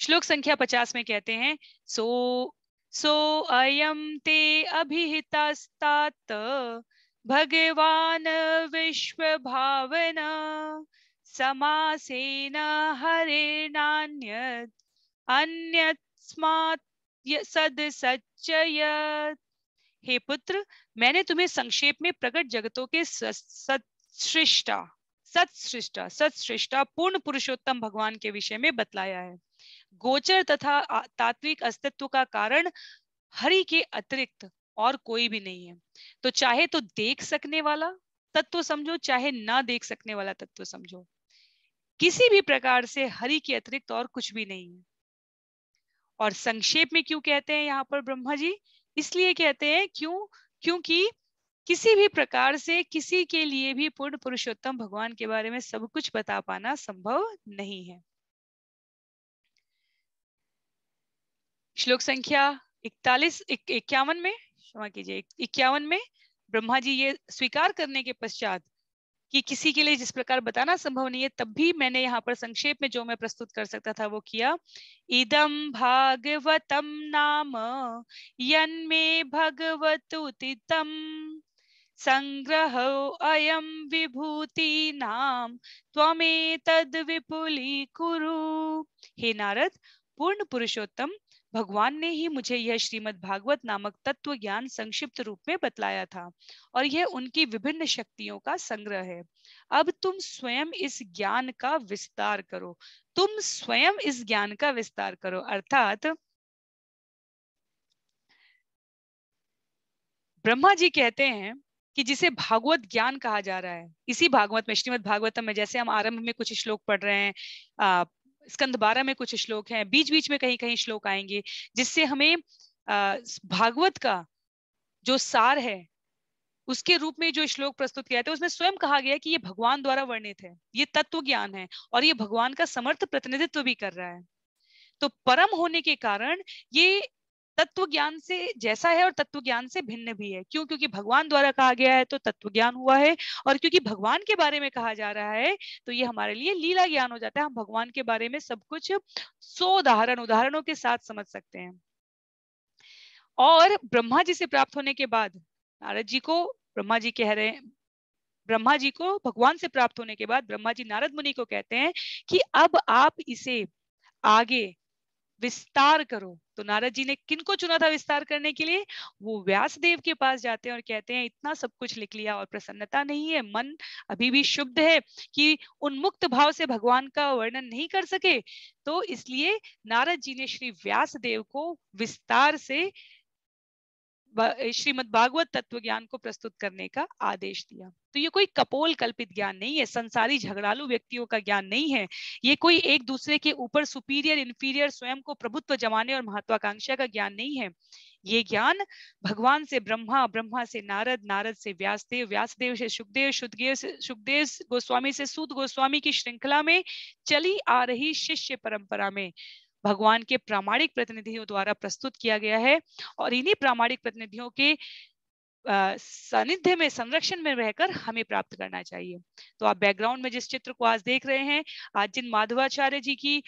श्लोक संख्या 50 में कहते हैं, सो अयम ते अभिहितास्तात भगवान विश्व भावना समासेन हरेणान्यत् अन्यस्मात् सद सच्चयत्। हे पुत्र, मैंने तुम्हें संक्षेप में प्रकट जगतों के सत्सृष्टा पूर्ण पुरुषोत्तम भगवान के विषय में बतलाया है। गोचर तथा तात्विक अस्तित्व का कारण हरि के अतिरिक्त और कोई भी नहीं है। तो चाहे तो देख सकने वाला तत्व समझो, चाहे ना देख सकने वाला तत्व समझो, किसी भी प्रकार से हरि के अतिरिक्त और कुछ भी नहीं है। और संक्षेप में क्यों कहते हैं यहाँ पर ब्रह्मा जी? इसलिए कहते हैं क्योंकि किसी भी प्रकार से किसी के लिए भी पूर्ण पुरुषोत्तम भगवान के बारे में सब कुछ बता पाना संभव नहीं है। श्लोक संख्या 51 में, क्षमा कीजिए, 51 में ब्रह्मा जी ये स्वीकार करने के पश्चात कि किसी के लिए जिस प्रकार बताना संभव नहीं है, तब भी मैंने यहाँ पर संक्षेप में जो मैं प्रस्तुत कर सकता था वो किया। इदम भागवतम नाम यन्मे भगवतुतितम संग्रह अयम विभूति नाम त्वमेतद् विपुलीकुरु। हे नारद, पूर्ण पुरुषोत्तम भगवान ने ही मुझे यह श्रीमद् भागवत नामक तत्व ज्ञान संक्षिप्त रूप में बतलाया था, और यह उनकी विभिन्न शक्तियों का संग्रह है। अब तुम स्वयं इस ज्ञान का विस्तार करो, तुम स्वयं इस ज्ञान का विस्तार करो। अर्थात ब्रह्मा जी कहते हैं कि जिसे भागवत ज्ञान कहा जा रहा है, इसी भागवत में, श्रीमद् भागवतम में, जैसे हम आरंभ में कुछ श्लोक पढ़ रहे हैं, स्कंद 12 में कुछ श्लोक हैं, बीच बीच में कहीं कहीं श्लोक आएंगे, जिससे हमें भागवत का जो सार है उसके रूप में जो श्लोक प्रस्तुत किया था, उसमें स्वयं कहा गया कि ये भगवान द्वारा वर्णित है, ये तत्व ज्ञान है, और ये भगवान का समर्थ प्रतिनिधित्व भी कर रहा है। तो परम होने के कारण ये तत्व ज्ञान से जैसा है और तत्व ज्ञान से भिन्न भी है। क्यों? क्योंकि भगवान द्वारा कहा गया है तो तत्व ज्ञान हुआ है, और क्योंकि भगवान के बारे में कहा जा रहा है तो ये हमारे लिए लीला ज्ञान हो जाता है। हम भगवान के बारे में सब कुछ 100 उदाहरणों के साथ समझ सकते हैं। और ब्रह्मा जी से प्राप्त होने के बाद नारद जी को, ब्रह्मा जी कह रहे हैं, ब्रह्मा जी को भगवान से प्राप्त होने के बाद ब्रह्मा जी नारद मुनि को कहते हैं कि अब आप इसे आगे विस्तार करो। तो नारद जी ने किनको चुना था विस्तार करने के लिए? वो व्यास देव के पास जाते हैं और कहते हैं इतना सब कुछ लिख लिया और प्रसन्नता नहीं है, मन अभी भी शुद्ध है कि उन्मुक्त भाव से भगवान का वर्णन नहीं कर सके। तो इसलिए नारद जी ने श्री व्यास देव को विस्तार से श्रीमद् भागवत तत्व ज्ञान को प्रस्तुत करने का आदेश दिया। तो ये कोई कपोल कल्पित ज्ञान नहीं है, संसारी झगड़ालू व्यक्तियों का ज्ञान नहीं है, ये कोई एक दूसरे के ऊपर सुपीरियर इंफीरियर स्वयं को प्रभुत्व जमाने और महत्वाकांक्षा का ज्ञान नहीं है। ये ज्ञान भगवान से ब्रह्मा, ब्रह्मा से नारद, नारद से व्यासदेव, व्यासदेव से सुखदेव, सुखदेव गोस्वामी से सूत गोस्वामी की श्रृंखला में चली आ रही शिष्य परंपरा में भगवान के प्रामाणिक प्रतिनिधियों द्वारा प्रस्तुत किया गया है। और इन्हीं प्रामाणिक प्रतिनिधियों के सानिध्य में, संरक्षण में रहकर हमें प्राप्त करना चाहिए। तो आप बैकग्राउंड में जिस चित्र को आज देख रहे हैं, आज जिन माधवाचार्य जी की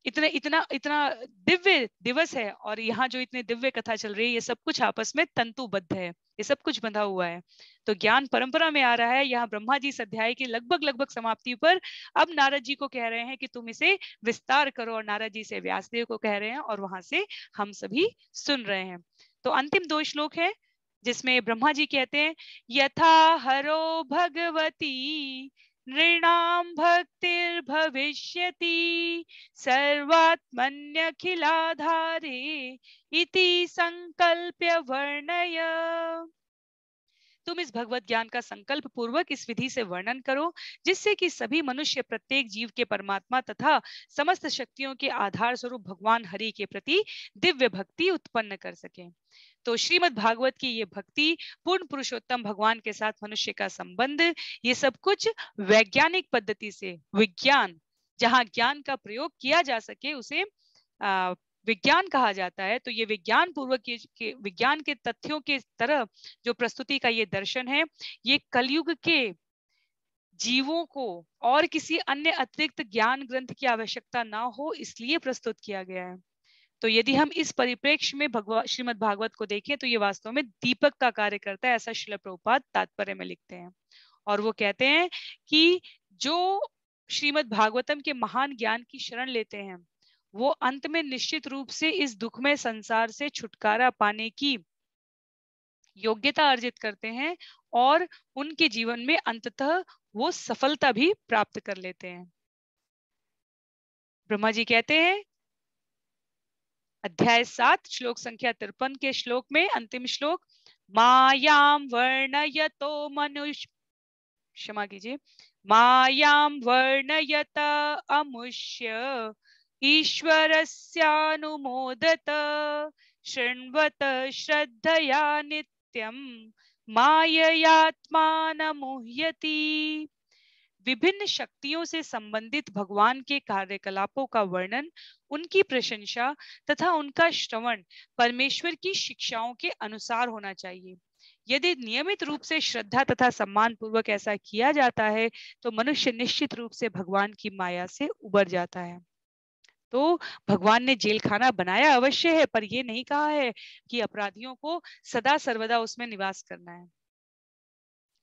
इतना इतना इतना दिव्य दिवस है और यहाँ जो इतने दिव्य कथा चल रही है, ये सब कुछ आपस में तंतुबद्ध है, ये सब कुछ बंधा हुआ है। तो ज्ञान परंपरा में आ रहा है। यहाँ ब्रह्मा जी इस अध्याय की लगभग समाप्ति पर अब नारद जी को कह रहे हैं कि तुम इसे विस्तार करो, और नारद जी से व्यासदेव को कह रहे हैं, और वहां से हम सभी सुन रहे हैं। तो अंतिम 2 श्लोक है जिसमें ब्रह्मा जी कहते हैं, यथा हरो भगवती नृणाम भक्तिर्भविष्यति सर्वात्मन्यखिलाधारे इति संकल्प्य वर्णय। तुम इस भगवत ज्ञान का संकल्प पूर्वक इस विधि से वर्णन करो, जिससे कि सभी मनुष्य प्रत्येक जीव के परमात्मा तथा समस्त शक्तियों के आधार स्वरूप भगवान हरि के प्रति दिव्य भक्ति उत्पन्न कर सकें। तो श्रीमद् भागवत की ये भक्ति, पूर्ण पुरुषोत्तम भगवान के साथ मनुष्य का संबंध, ये सब कुछ वैज्ञानिक पद्धति से, विज्ञान, जहाँ ज्ञान का प्रयोग किया जा सके उसे विज्ञान कहा जाता है। तो ये विज्ञान पूर्वक विज्ञान के तथ्यों के तरह जो प्रस्तुति का ये दर्शन है, ये कलयुग के जीवों को और किसी अन्य अतिरिक्त ज्ञान ग्रंथ की आवश्यकता ना हो, इसलिए प्रस्तुत किया गया है। तो यदि हम इस परिप्रेक्ष्य में श्रीमद् भागवत को देखें तो ये वास्तव में दीपक का कार्य करता है, ऐसा श्रील प्रभुपाद तात्पर्य में लिखते हैं। और वो कहते हैं कि जो श्रीमद् भागवतम के महान ज्ञान की शरण लेते हैं, वो अंत में निश्चित रूप से इस दुखमय संसार से छुटकारा पाने की योग्यता अर्जित करते हैं, और उनके जीवन में अंततः वो सफलता भी प्राप्त कर लेते हैं। ब्रह्मा जी कहते हैं अध्याय 7 श्लोक संख्या 53 के श्लोक में, अंतिम श्लोक, मायाम वर्णयतो मनुष्य, क्षमा कीजिए, मायाम वर्णयत अमुष्य ईश्वरस्यानुमोदत शृण्वत श्रद्धया नित्यं माययात्मानमुह्यति। विभिन्न शक्तियों से संबंधित भगवान के कार्यकलापों का वर्णन, उनकी प्रशंसा तथा उनका श्रवण परमेश्वर की शिक्षाओं के अनुसार होना चाहिए। यदि नियमित रूप से श्रद्धा तथा सम्मान पूर्वक ऐसा किया जाता है तो मनुष्य निश्चित रूप से भगवान की माया से उबर जाता है। तो भगवान ने जेल खाना बनाया अवश्य है, पर यह नहीं कहा है कि अपराधियों को सदा सर्वदा उसमें निवास करना है।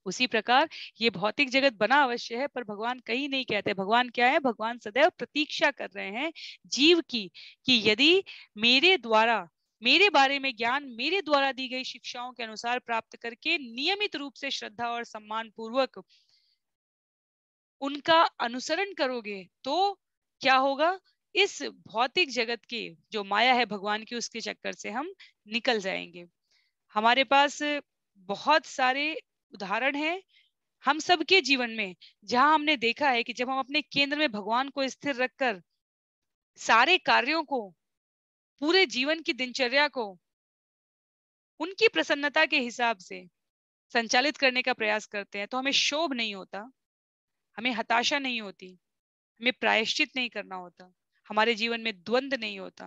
उसी प्रकार ये भौतिक जगत बना अवश्य है, पर भगवान कहीं नहीं कहते। भगवान क्या है? भगवान सदैव प्रतीक्षा कर रहे हैं जीव की, कि यदि मेरे द्वारा, मेरे बारे में ज्ञान मेरे द्वारा दी गई शिक्षाओं के अनुसार प्राप्त करके नियमित रूप से श्रद्धा और सम्मान पूर्वक उनका अनुसरण करोगे तो क्या होगा? इस भौतिक जगत की जो माया है भगवान की, उसके चक्कर से हम निकल जाएंगे। हमारे पास बहुत सारे उदाहरण हैं हम सबके जीवन में, जहां हमने देखा है कि जब हम अपने केंद्र में भगवान को स्थिर रखकर सारे कार्यों को, पूरे जीवन की दिनचर्या को उनकी प्रसन्नता के हिसाब से संचालित करने का प्रयास करते हैं, तो हमें क्षोभ नहीं होता, हमें हताशा नहीं होती, हमें प्रायश्चित नहीं करना होता, हमारे जीवन में द्वंद्व नहीं होता,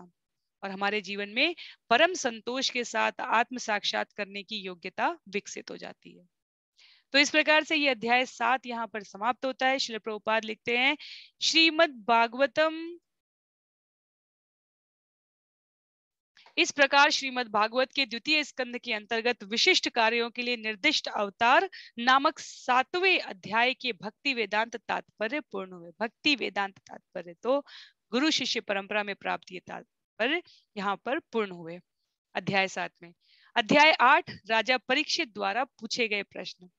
और हमारे जीवन में परम संतोष के साथ आत्म साक्षात करने की योग्यता विकसित हो जाती है। तो इस प्रकार से ये अध्याय 7 यहाँ पर समाप्त होता है। श्रील प्रभुपाद लिखते हैं, श्रीमद् भागवतम, इस प्रकार श्रीमद् भागवत के द्वितीय स्कंद के अंतर्गत विशिष्ट कार्यों के लिए निर्दिष्ट अवतार नामक 7वें अध्याय के भक्ति वेदांत तात्पर्य पूर्ण हुए। भक्ति वेदांत तात्पर्य तो गुरु शिष्य परंपरा में प्राप्त ये तात्पर्य यहाँ पर पूर्ण हुए अध्याय 7 में। अध्याय 8 राजा परीक्षित द्वारा पूछे गए प्रश्न।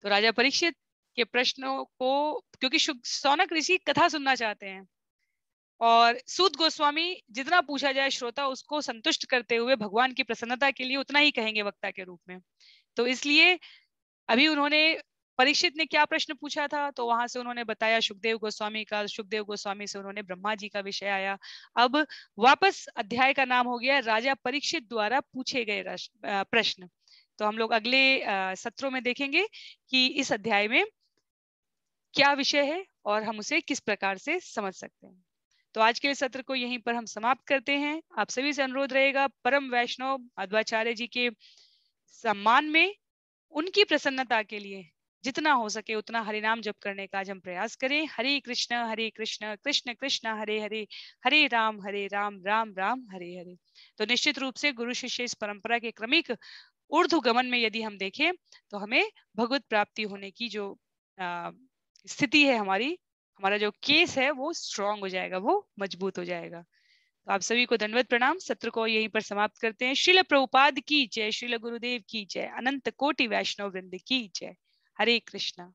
तो राजा परीक्षित के प्रश्नों को, क्योंकि शौनक ऋषि कथा सुनना चाहते हैं और सूत गोस्वामी जितना पूछा जाए श्रोता उसको संतुष्ट करते हुए भगवान की प्रसन्नता के लिए उतना ही कहेंगे वक्ता के रूप में। तो इसलिए अभी उन्होंने परीक्षित ने क्या प्रश्न पूछा था, तो वहां से उन्होंने बताया सुखदेव गोस्वामी का, सुखदेव गोस्वामी से उन्होंने ब्रह्मा जी का विषय आया। अब वापस अध्याय का नाम हो गया राजा परीक्षित द्वारा पूछे गए प्रश्न। तो हम लोग अगले सत्रों में देखेंगे कि इस अध्याय में क्या विषय है और हम उसे किस प्रकार से समझ सकते हैं। तो आज के सत्र को यहीं पर हम समाप्त करते हैं। आप सभी से अनुरोध रहेगा परम वैष्णव मध्वाचार्य जी के सम्मान में, उनकी प्रसन्नता के लिए जितना हो सके उतना हरिनाम जप करने का आज हम प्रयास करें। हरे कृष्ण कृष्ण कृष्ण हरे हरे, हरे राम राम राम हरे हरे। तो निश्चित रूप से गुरु शिष्य इस परंपरा के क्रमिक ऊर्ध्वगमन में यदि हम देखें तो हमें भगवत प्राप्ति होने की जो स्थिति है, हमारा जो केस है वो स्ट्रांग हो जाएगा, वो मजबूत हो जाएगा। तो आप सभी को दंडवत प्रणाम। सत्र को यहीं पर समाप्त करते हैं। श्रील प्रभुपाद की जय, श्रील गुरुदेव की जय, अनंत कोटि वैष्णव वृंद की जय। हरे कृष्णा।